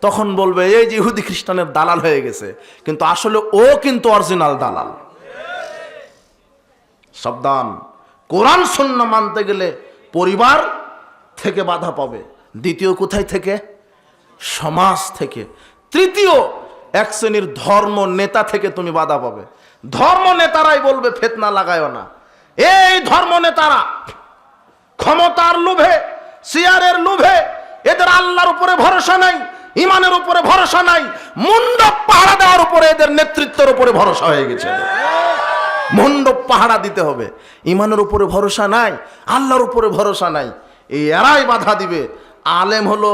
তখন বলবে এই যে ইহুদি খ্রিস্টানের দালাল হয়ে গেছে, কিন্তু আসলে ও কিন্তু অরিজিনাল দালাল। সাবধান, কোরআন সুন্নাহ মানতে গেলে পরিবার থেকে বাধা পাবে, দ্বিতীয় কোথায় থেকে? সমাজ থেকে। তৃতীয় এক শ্রেণীর ধর্ম নেতা থেকে তুমি বাধা পাবে। ধর্ম নেতারাই বলবে ফিতনা লাগায়ও না। এই ধর্ম নেতারা ক্ষমতার লোভে, চেয়ারের লোভে, এদের আল্লাহর উপরে ভরসা নাই, ইমানের উপরে ভরসা নাই, মণ্ডপ পাহারা দেওয়ার উপরে, এদের নেতৃত্বের উপরে ভরসা হয়ে গেছে। মণ্ডপ পাহারা দিতে হবে, ইমানের উপরে ভরসা নাই, আল্লাহর উপরে ভরসা নাই, এই এরাই বাধা দিবে। আলেম হলো,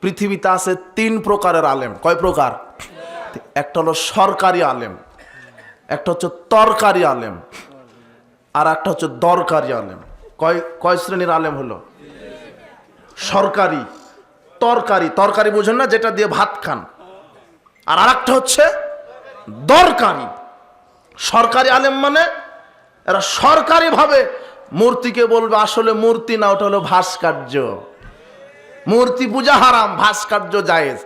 পৃথিবীতে আছে 3 প্রকারের আলেম। কয় প্রকার? একটা হলো সরকারি আলেম, একটা হচ্ছে তরকারি আলেম, আর একটা হচ্ছে দরকারি আলেম। কয় শ্রেণীর আলেম হলো? সরকারি, তরকারি, তরকারি বুঝেন না, যেটা দিয়ে ভাত খান, আর আরেকটা হচ্ছে দরকারি। সরকারি আলেম মানে এরা সরকারি ভাবে মূর্তিকে বলবে আসলে মূর্তি না, ওটা হলো ভাস্কর্য, মূর্তি পূজা হারাম, ভাস্কর্য জায়েজ।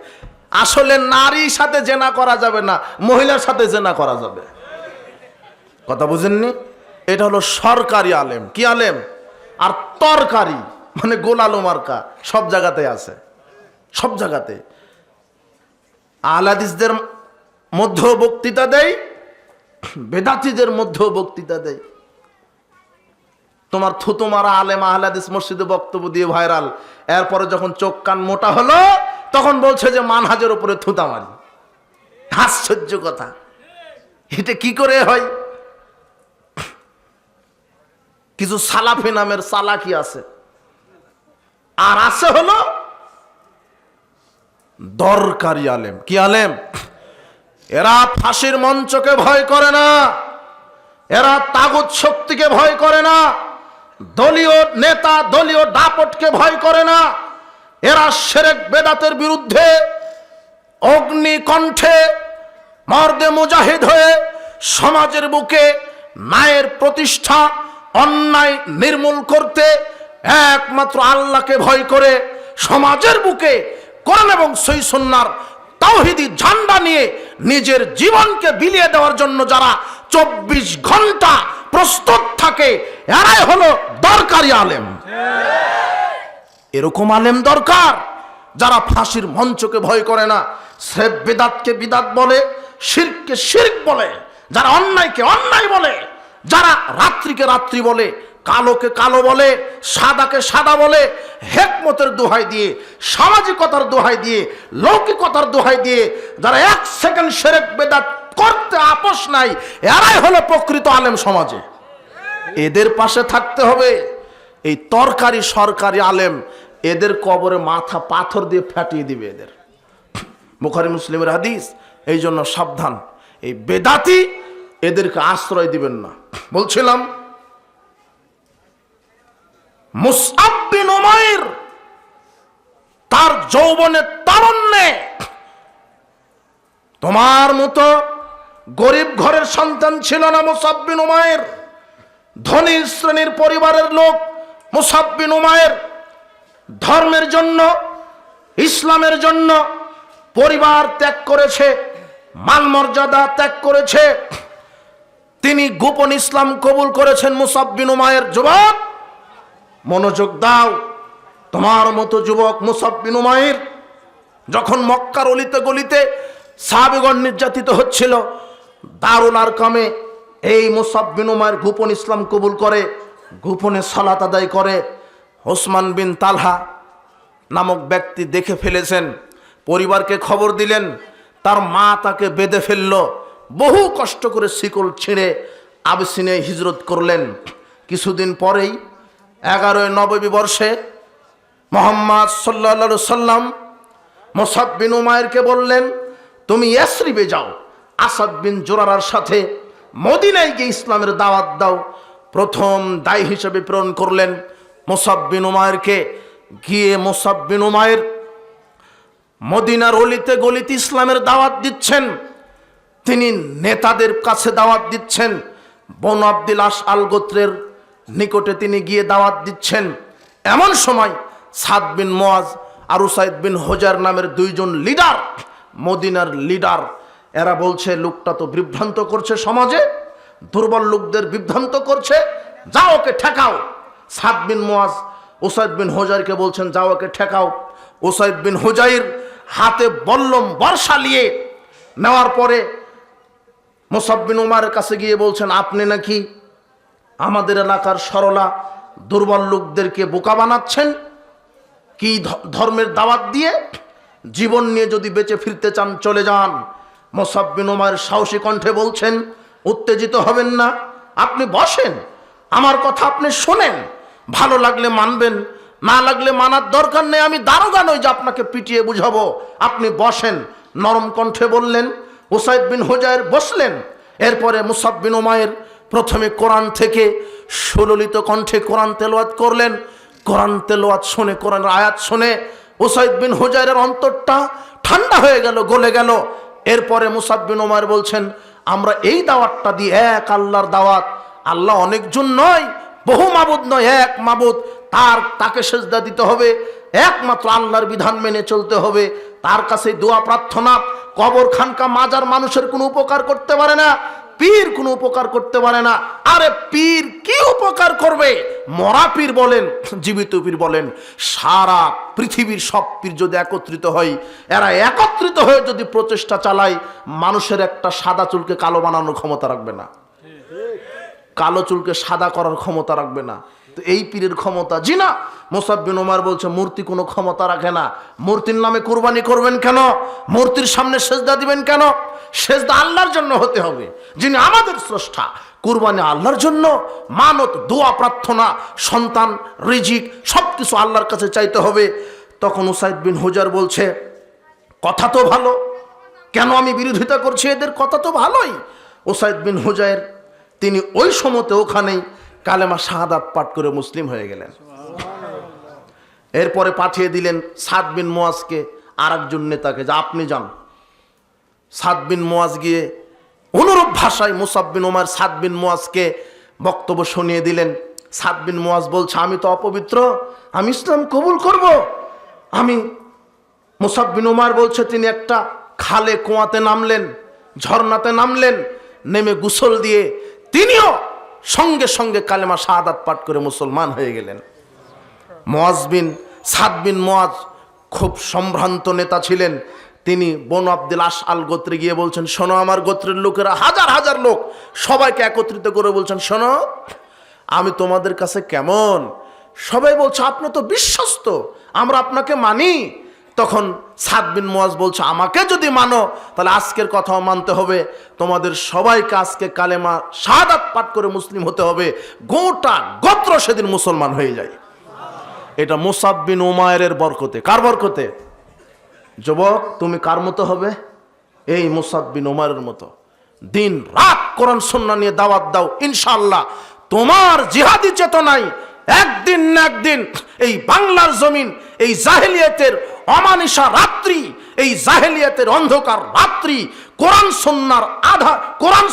আসলে নারীর সাথে জেনা করা যাবে না, মহিলার সাথে জেনা করা যাবে। কথা বুঝেননি? এটা হলো সরকারি আলেম। কি আলেম? আর তরকারি মানে গোলালো মার্কা, সব জায়গাতে আছে, সব জায়গাতে। আহলে হাদিসদের মধ্যেও বক্তৃতা দেয়, বেদাতীদের মধ্যেও বক্তৃতা দেয়। তোমার থুতু মারা আলেম আহলে হাদিস মসজিদে বক্তব্য দিয়ে ভাইরাল, এরপরে যখন চোখ কান মোটা হলো তখন বলছে যে মানহাজের উপরে থুতা মারি। আশ্চর্য কথা, এটা কি করে হয়? কিছু সালাফি নামের চালাকি আছে, আর আছে হলো দরকারি আলেম। কি আলেম? এরা ফাঁসির মঞ্চকে ভয় করে না, এরা তাগুত শক্তিকে ভয় করে না, দলীয় নেতা দলীয় দাপটকে ভয় করে না। এরা শিরক বেদাতের বিরুদ্ধে অগ্নি কণ্ঠে মর্দে মুজাহিদ হয়ে সমাজের বুকে ন্যায়ের প্রতিষ্ঠা, অন্যায় নির্মূল করতে একমাত্র আল্লাহকে ভয় করে সমাজের বুকে কোরআন এবং সহিহ সুন্নাহর তাওহীদি ঝান্ডা নিয়ে নিজের জীবনকে বিলিয়ে দেওয়ার জন্য যারা 24 ঘন্টা প্রস্তুত থাকে, এরাই হলো দরকারি আলেম। এরকম আলেম দরকার যারা ফাঁসির মঞ্চকে ভয় করে না, স্রেফ বিদাতকে বিদাত বলে, শিরককে শিরক বলে, যারা অন্যায়কে অন্যায় বলে, যারা রাত্রিকে রাত্রি বলে, কালোকে কালো বলে, সাদাকে সাদা বলে, হিকমতের দোহাই দিয়ে, সামাজিকতার দোহাই দিয়ে, লৌকিকতার দোহাই দিয়ে যারা 1 সেকেন্ড শিরক বেদাত করতে আপোষ নাই, এরাই হলো প্রকৃত আলেম সমাজে। এদের পাশে থাকতে হবে। এই তরকারি সরকারি আলেম, এদের কবরে মাথা পাথর দিয়ে ফাটিয়ে দিবে এদের। বুখারী মুসলিমের হাদিস। এই জন্য সাবধান, এই বেদাতি এদেরকে আশ্রয় দিবেন না। বলছিলাম মুসআব বিন উমাইর তার যৌবনে তারুণ্যে তোমার মতো গরিব ঘরের সন্তান ছিল না মুসআব বিন উমাইর, ধনী শ্রেণীর পরিবারের লোক। মুসআব বিন উমাইর ধর্মের জন্য, ইসলামের জন্য পরিবার ত্যাগ করেছে, মান মর্যাদা ত্যাগ করেছে। তিনি গোপন ইসলাম কবুল করেছেন। মুসআব বিন উমাইর, যুবক মনোযোগ দাও। তোমার মতো যুবক মুসআব বিন উমাইর যখন মক্কার অলিতে গলিতে সাহাবীগণ নির্যাতিত হচ্ছিল, দারুল আরকামে এই মুসআব বিন উমাইর গোপন ইসলাম কবুল করে, গোপনে সালাত আদায় করে। ওসমান বিন তালহা নামক ব্যক্তি দেখে ফেলেছেন, পরিবারকে খবর দিলেন, তার মা তাকে বেঁধে ফেলল। বহু কষ্ট করে শিকল ছিঁড়ে আবিসিনিয়ায় হিজরত করলেন। কিছুদিন পরেই 11 নববী বর্ষে মুহাম্মদ সাল্লাল্লাহু আলাইহি সাল্লাম মুসআব বিন উমাইরকে বললেন, তুমি ইয়াসরিবে যাও, আসাদ বিন জুরারার সাথে মদিনায় গিয়ে ইসলামের দাওয়াত দাও। প্রথম দায়ী হিসেবে প্রেরণ করলেন মুসআব বিন উমাইরকে। গিয়ে মুসআব বিন উমাইর মদিনার অলিতে গলিতে ইসলামের দাওয়াত দিচ্ছেন। তিনি নেতাদের কাছে দাওয়াত দিচ্ছেন। বনু আব্দুল আশআল গোত্রের নিকটে তিনি গিয়ে দাওয়াত দিচ্ছেন। এমন সময় সাদ বিন মুআজ আর উসাইদ বিন হুজার নামের দুইজন লিডার, মদিনার লিডার, এরা বলছে লোকটা তো বিভ্রান্ত করছে, সমাজে দুর্বল লোকদের বিভ্রান্ত করছে, যাও ওকে ঠেকাও। সাদ বিন মুআজ উসাইদ বিন হুজাইরকে বলছেন, যাও ওকে ঠেকাও। উসাইদ বিন হুজাইর হাতে বল্লম বর্ষা নিয়ে নেওয়ার পরে মুসআব বিন উমাইরের কাছে গিয়ে বলছেন, আপনি নাকি আমাদের এলাকার সরলা দুর্বল লোকদেরকে বোকা বানাচ্ছেন, কি ধর্মের দাওয়াত দিয়ে? জীবন নিয়ে যদি বেঁচে ফিরতে চান চলে যান। মুসআব বিন উমাইর সাহসী কণ্ঠে বলছেন, উত্তেজিত হবেন না, আপনি বসেন, আমার কথা আপনি শোনেন, ভালো লাগলে মানবেন, না লাগলে মানার দরকার নেই, আমি দারোগা নই যে আপনাকে পিটিয়ে বুঝাবো, আপনি বসেন। নরম কণ্ঠে বললেন। উসাইদ বিন হুজাইর বসলেন। এরপরে মুসআব বিন উমাইর প্রথমে কোরআন থেকে সুললিত কণ্ঠে কোরআন তেলাওয়াত করলেন। কোরআন তেলাওয়াত শুনে, কোরআনের আয়াত শুনে উসাইদ বিন হুজাইরের অন্তরটা ঠান্ডা হয়ে গেল, গলে গেল। এরপরে মুসআব বিন উমাইর বলছেন, আমরা এই দাওয়াতটা দিই এক আল্লাহর দাওয়াত। আল্লাহ অনেকজন নয়, বহু মাবুদ নয়, এক মাবুদ, তাকে সেজদা দিতে হবে, একমাত্র আল্লাহর বিধান মেনে চলতে হবে, তার কাছে দোয়া প্রার্থনা। কবর, খানকা, মাজার মানুষের কোনো উপকার করতে পারে না, পীর কোনো উপকার করতে পারে না। আরে পীর কি উপকার করবে? মরা পীর বলেন, জীবিত পীর বলেন, সারা পৃথিবীর সব পীর যদি একত্রিত হয়, এরা একত্রিত হয়ে যদি প্রচেষ্টা চালায়, মানুষের একটা সাদা চুলকে কালো বানানোর ক্ষমতা রাখবে না, কালো চুলকে সাদা করার ক্ষমতা রাখবে না। তো এই পীরের ক্ষমতা, জি না। মুসআব বিন উমাইর বলছে, মূর্তি কোনো ক্ষমতা রাখে না। মূর্তির নামে কুরবানি করবেন কেন? মূর্তির সামনে সেজদা দিবেন কেন? সেজদা আল্লাহর জন্য হতে হবে, যিনি আমাদের স্রষ্টা। কুরবানি আল্লাহর জন্য, মানত, দোয়া, প্রার্থনা, সন্তান, রিজিক সবকিছু আল্লাহর কাছে চাইতে হবে। তখন উসাইদ বিন হুজার বলছে, কথা তো ভালো, কেন আমি বিরোধিতা করছি? এদের কথা তো ভালোই। উসাইদ বিন হুজাইর তিনি ওই সময়তে ওখানেই কালেমা শাহাদাত পাঠ করে মুসলিম হয়ে গেলেন। এরপরে পাঠিয়ে দিলেন সাদ বিন মুআজকে, আর একজন নেতাকে, যা আপনি যান। সাদ বিন মুআজ গিয়ে অনুরূপ ভাষায় মুসআব বিন উমাইর সাদ বিন মুআজকে বক্তব্য শুনিয়ে দিলেন। সাদ বিন মুআজ বলছে, আমি তো অপবিত্র, আমি ইসলাম কবুল করব। আমি মুসআব বিন উমাইর বলছে, তিনি একটা খালে, কুয়াতে নামলেন, ঝর্ণাতে নামলেন, নেমে গোসল দিয়ে তিনিও সঙ্গে সঙ্গে কালেমা শাহাদাত পাঠ করে মুসলমান হয়ে গেলেন। সাদ বিন মুআজ খুব সম্ভ্রান্ত নেতা ছিলেন। তিনি বনু আব্দুল আশআল গোত্রে গিয়ে বলছেন, শোনো, আমার গোত্রের লোকেরা হাজার হাজার লোক, সবাইকে একত্রিত করে বলছেন, শোনো, আমি তোমাদের কাছে কেমন? সবাই বলছে, আপনি তো বিশ্বস্ত, আমরা আপনাকে মানি। তখন সাদ বিন মুআজ বলছে, আমাকে যদি মানো তাহলে আজকের কথাও মানতে হবে, তোমাদের সবাইকে আজকে কালেমা শাহাদাত পাঠ করে মুসলিম হতে হবে। গোটা গোত্র সেদিন মুসলমান হয়ে যায়। এটা মুসআব বিন উমাইরের বরকতে। কার বরকতে? যুবক, তুমি কার মতো হবে? এই মুসআব বিন উমাইরের মতো দিন রাত কোরআন সুন্নাহ নিয়ে দাওয়াত দাও, ইনশাআল্লাহ তোমার জিহাদি চেতনায় একদিন না একদিন এই বাংলার জমিন এই জাহেলিয়াতের অমানিসা রাত্রি, এই জাহেলিয়াতের অন্ধকার রাত্রি কোরআন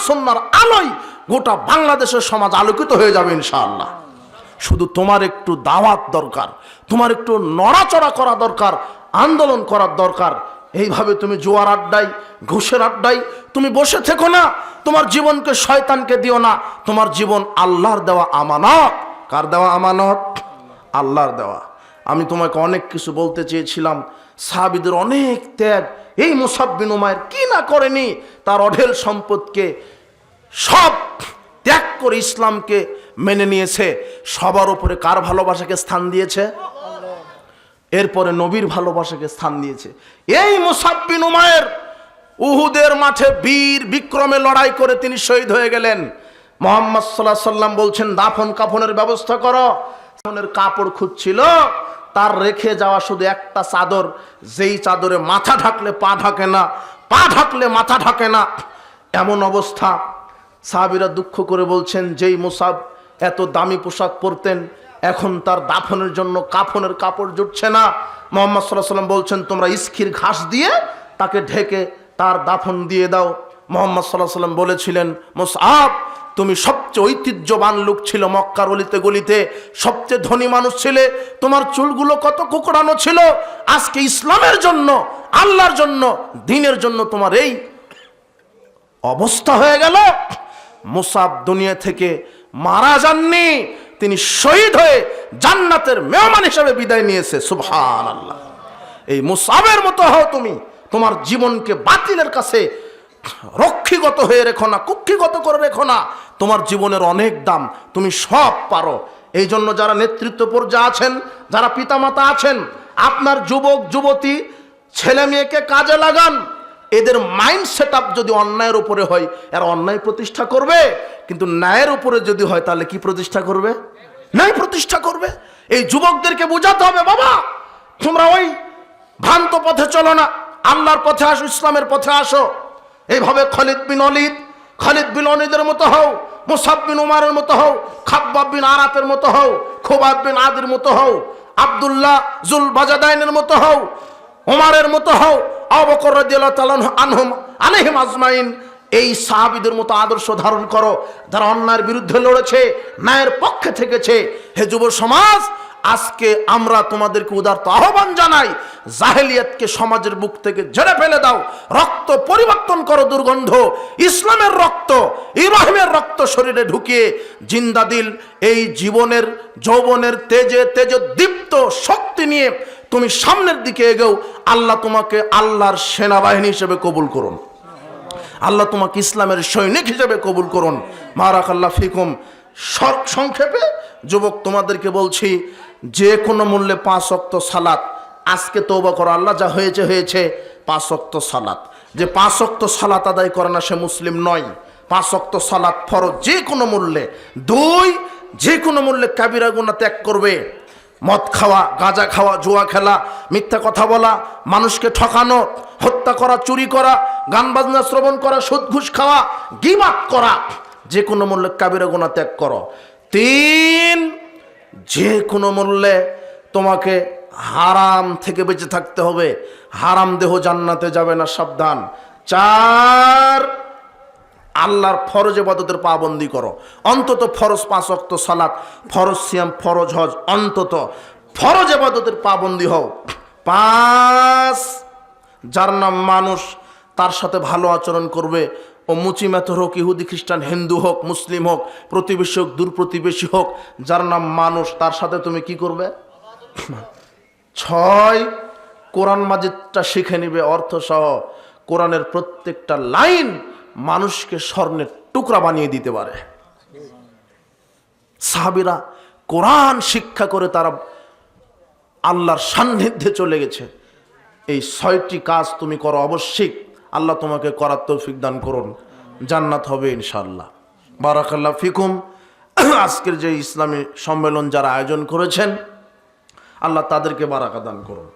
সুন্নাহর আলোয় গোটা বাংলাদেশের সমাজ আলোকিত হয়ে যাবে ইনশাআল্লাহ। শুধু তোমার একটু দাওয়াত দরকার, তোমার একটু নড়াচড়া করা দরকার, আন্দোলন করার দরকার। এইভাবে তুমি জুয়ার আড্ডায়, ঘুষের আড্ডায় তুমি বসে থেকো না। তোমার জীবনকে শয়তানকে দিও না। তোমার জীবন আল্লাহর দেওয়া আমানত। কার দেওয়া আমানত? আল্লাহর দেওয়া। আমি তোমাকে অনেক কিছু বলতে চেয়েছিলাম, সাহাবীদের অনেক ত্যাগ। এই মুসাব বিন উমাইর কি না করেনি, তার অঢেল সম্পদকে সব ত্যাগ করে ইসলামকে মেনে নিয়েছে। সবার উপরে কার ভালোবাসাকে স্থান দিয়েছে? এরপরে নবীর ভালোবাসাকে স্থান দিয়েছে। এই মুসাব বিন উমাইর উহুদের মাঠে বীর বিক্রমে লড়াই করে তিনি শহীদ হয়ে গেলেন। মুহাম্মদ সাল্লাল্লাহু আলাইহি সাল্লাম বলছেন, দাফন কাফনের ব্যবস্থা করো। কাফনের কাপড় খুঁজছিল, তার রেখে যাওয়া শুধু একটা চাদর, যেই চাদরে মাথা ঢাকলে পা ঢাকে না, পা ঢাকলে মাথা ঢাকে না, এমন অবস্থা। সাহাবীরা দুঃখ করে বলছেন, যেই মুসাব এত দামি পোশাক পরতেন, এখন তার দাফনের জন্য কাফনের কাপড় জুটছে না। মুহাম্মদ সাল্লাল্লাহু আলাইহি সাল্লাম বলছেন, তোমরা ইস্কির ঘাস দিয়ে তাকে ঢেকে তার দাফন দিয়ে দাও। মুহাম্মদ সাল্লাল্লাহু আলাইহি সাল্লাম বলেছিলেন, মুসআব তুমি সবচেয়ে ঐতিহ্যবান লোক ছিল, মক্কার অলিতে গলিতে সবচেয়ে ধনী মানুষ ছিলে, তোমার চুলগুলো কত কুকড়ানো ছিল। আজকে ইসলামের জন্য, আল্লাহর জন্য, দ্বীনের জন্য তোমার এই অবস্থা হয়ে গেল। মুসাব দুনিয়া থেকে মারা যাননি, তিনি শহীদ হয়ে জান্নাতের মেহমান হিসেবে বিদায় নিয়েছে। সুবহানাল্লাহ। এই মুসাবের মতো হও তুমি। তোমার জীবনকে বাতিলের কাছে রক্ষীগত হয়ে রেখো না, কুক্ষিগত করে রেখো না। তোমার জীবনের অনেক দাম, তুমি সব পারো। এই জন্য যারা নেতৃত্ব পর্যায়ে আছেন, যারা পিতামাতা আছেন, আপনার যুবক যুবতী ছেলে মেয়েকে কাজে লাগান। এদের মাইন্ড সেট আপ যদি অন্যায়ের উপরে হয়, এরা অন্যায় প্রতিষ্ঠা করবে। কিন্তু ন্যায়ের উপরে যদি হয়, তাহলে কি প্রতিষ্ঠা করবে? ন্যায় প্রতিষ্ঠা করবে। এই যুবকদেরকে বোঝাতে হবে, বাবা তোমরা ওই ভ্রান্ত পথে চলো না, আল্লাহর পথে আসো, ইসলামের পথে আসো। এইভাবে খালিদ বিন ওলীদের মতো হও, মুসাব বিন উমারের মতো হও, খাব্বাব বিন আরাতের মতো হও, খুবাব বিন আদির মতো হও, আব্দুল্লাহ জুল বাজাদাইনের মতো হও, ওমরের মতো হও, আবু বকর রাদিয়াল্লাহু তাআলা আনহুম আলাইহিম আজমাইন। এই সাহাবীদের মতো আদর্শ ধারণ করো, যারা অন্যায়ের বিরুদ্ধে লড়েছে, ন্যায়ের পক্ষে থেকেছে। হে যুব সমাজ, আজকে আমরা তোমাদেরকে উদারত আহ্বান জানাই, জাহেলিয়াতকে সমাজের বুক থেকে ঝেড়ে ফেলে দাও। রক্ত পরিবর্তন করো, দুর্গন্ধ ইসলামের রক্ত, ইব্রাহিমের রক্ত শরীরে ঢুকিয়ে জিন্দা দিল এই জীবনের যৌবনের তেজে তেজে দীপ্ত শক্তি নিয়ে তুমি সামনের দিকে এগোও। আল্লাহ তোমাকে আল্লাহর সেনাবাহিনী হিসেবে কবুল করুন। আল্লাহ তোমাকে ইসলামের সৈনিক হিসেবে কবুল করুন। বারাকাল্লাহু ফিকুম। সংক্ষেপে যুবক তোমাদেরকে বলছি, যে কোনো মূল্যে 5 ওয়াক্ত সালাত আজকে তওবা করো। আল্লাহ যা হয়েছে হয়েছে, 5 ওয়াক্ত সালাত। যে 5 ওয়াক্ত সালাত আদায় করে না, সে মুসলিম নয়। 5 ওয়াক্ত সালাত ফরজ যে কোনো মূল্যে। 2, যে কোনো মূল্যে কাবিরা গুনাহ ত্যাগ করবে। মদ খাওয়া, গাঁজা খাওয়া, জুয়া খেলা, মিথ্যা কথা বলা, মানুষকে ঠকানো, হত্যা করা, চুরি করা, গান বাজনা শ্রবণ করা, সুদ ঘুষ খাওয়া, গীবাত করা, যে কোনো মূল্যে কাবিরা গুনাহ ত্যাগ করো। 3, যে কোনো মূল্যে তোমাকে হারাম থেকে বেঁচে থাকতে হবে। হারাম দেহ জান্নাতে যাবে না, সাবধান। 4, আল্লাহর ফরজ ইবাদতের পাবন্দি করো। অন্তত ফরজ 5 ওয়াক্ত সালাত, ফরজ সিয়াম, ফরজ হজ, অন্তত ফরজ ইবাদতের পাবন্দি হও। 5, যার নাম মানুষ, তার সাথে ভালো আচরণ করবে। ও মুচি মেথর হোক, ইহুদি খ্রিস্টান, হিন্দু হোক, মুসলিম হোক, প্রতিবেশী হোক, দূর প্রতিবেশী হোক, যার নাম মানুষ, তার সাথে তুমি কি করবে? 6, কোরআন মাজিদটা শিখে নিবে অর্থ সহ। কোরআনের প্রত্যেকটা লাইন মানুষকে স্বর্ণের টুকরা বানিয়ে দিতে পারে। সাহাবীরা কোরআন শিক্ষা করে তারা আল্লাহর সান্নিধ্যে চলে গেছে। এই 6টি কাজ তুমি করো অবশ্যই। আল্লাহ তোমাকে করার তৌফিক দান করুন, জান্নাত হবে ইনশাআল্লাহ। বারাকাল্লাহু ফিকুম। আজকের যে ইসলামী সম্মেলন যারা আয়োজন করেছেন, আল্লাহ তাদেরকে বারাকা দান করুন।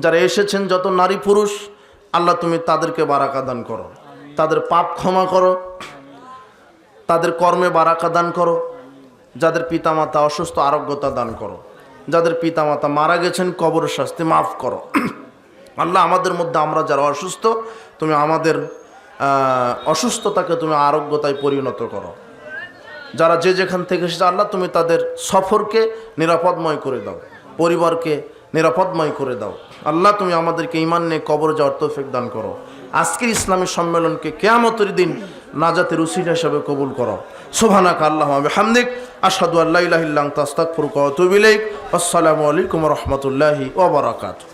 যারা এসেছেন যত নারী পুরুষ, আল্লাহ তুমি তাদেরকে বারাকা দান করো, তাদের পাপ ক্ষমা করো, তাদের কর্মে বারাকা দান করো, যাদের পিতামাতা অসুস্থ আরোগ্যতা দান করো। যাদের পিতামাতা মারা গেছেন কবর শাস্তি মাফ করো। আল্লাহ আমাদের মধ্যে আমরা যারা অসুস্থ, তুমি আমাদের অসুস্থতাকে তুমি আরোগ্যতায় পরিণত করো। যারা যে যেখান থেকে এসেছে আল্লাহ তুমি তাদের সফরকে নিরাপদময় করে দাও, পরিবারকে নিরাপদময় করে দাও। আল্লাহ তুমি আমাদেরকে ঈমান নিয়ে কবর যাওয়ার তৌফিক দান করো। আজকের ইসলামী সম্মেলনকে কিয়ামতের দিন নাজাতের উসিলা হিসেবে কবুল করো। সুবহানাকা আল্লাহুম্মা ওয়া বিহামদিক আশহাদু আল্লা ইলাহা ইল্লা আনতা আস্তাগফিরুকা ওয়া আতুবু ইলাইক। আসসালামু আলাইকুম ওয়া রাহমাতুল্লাহি ওয়া বারাকাতুহু।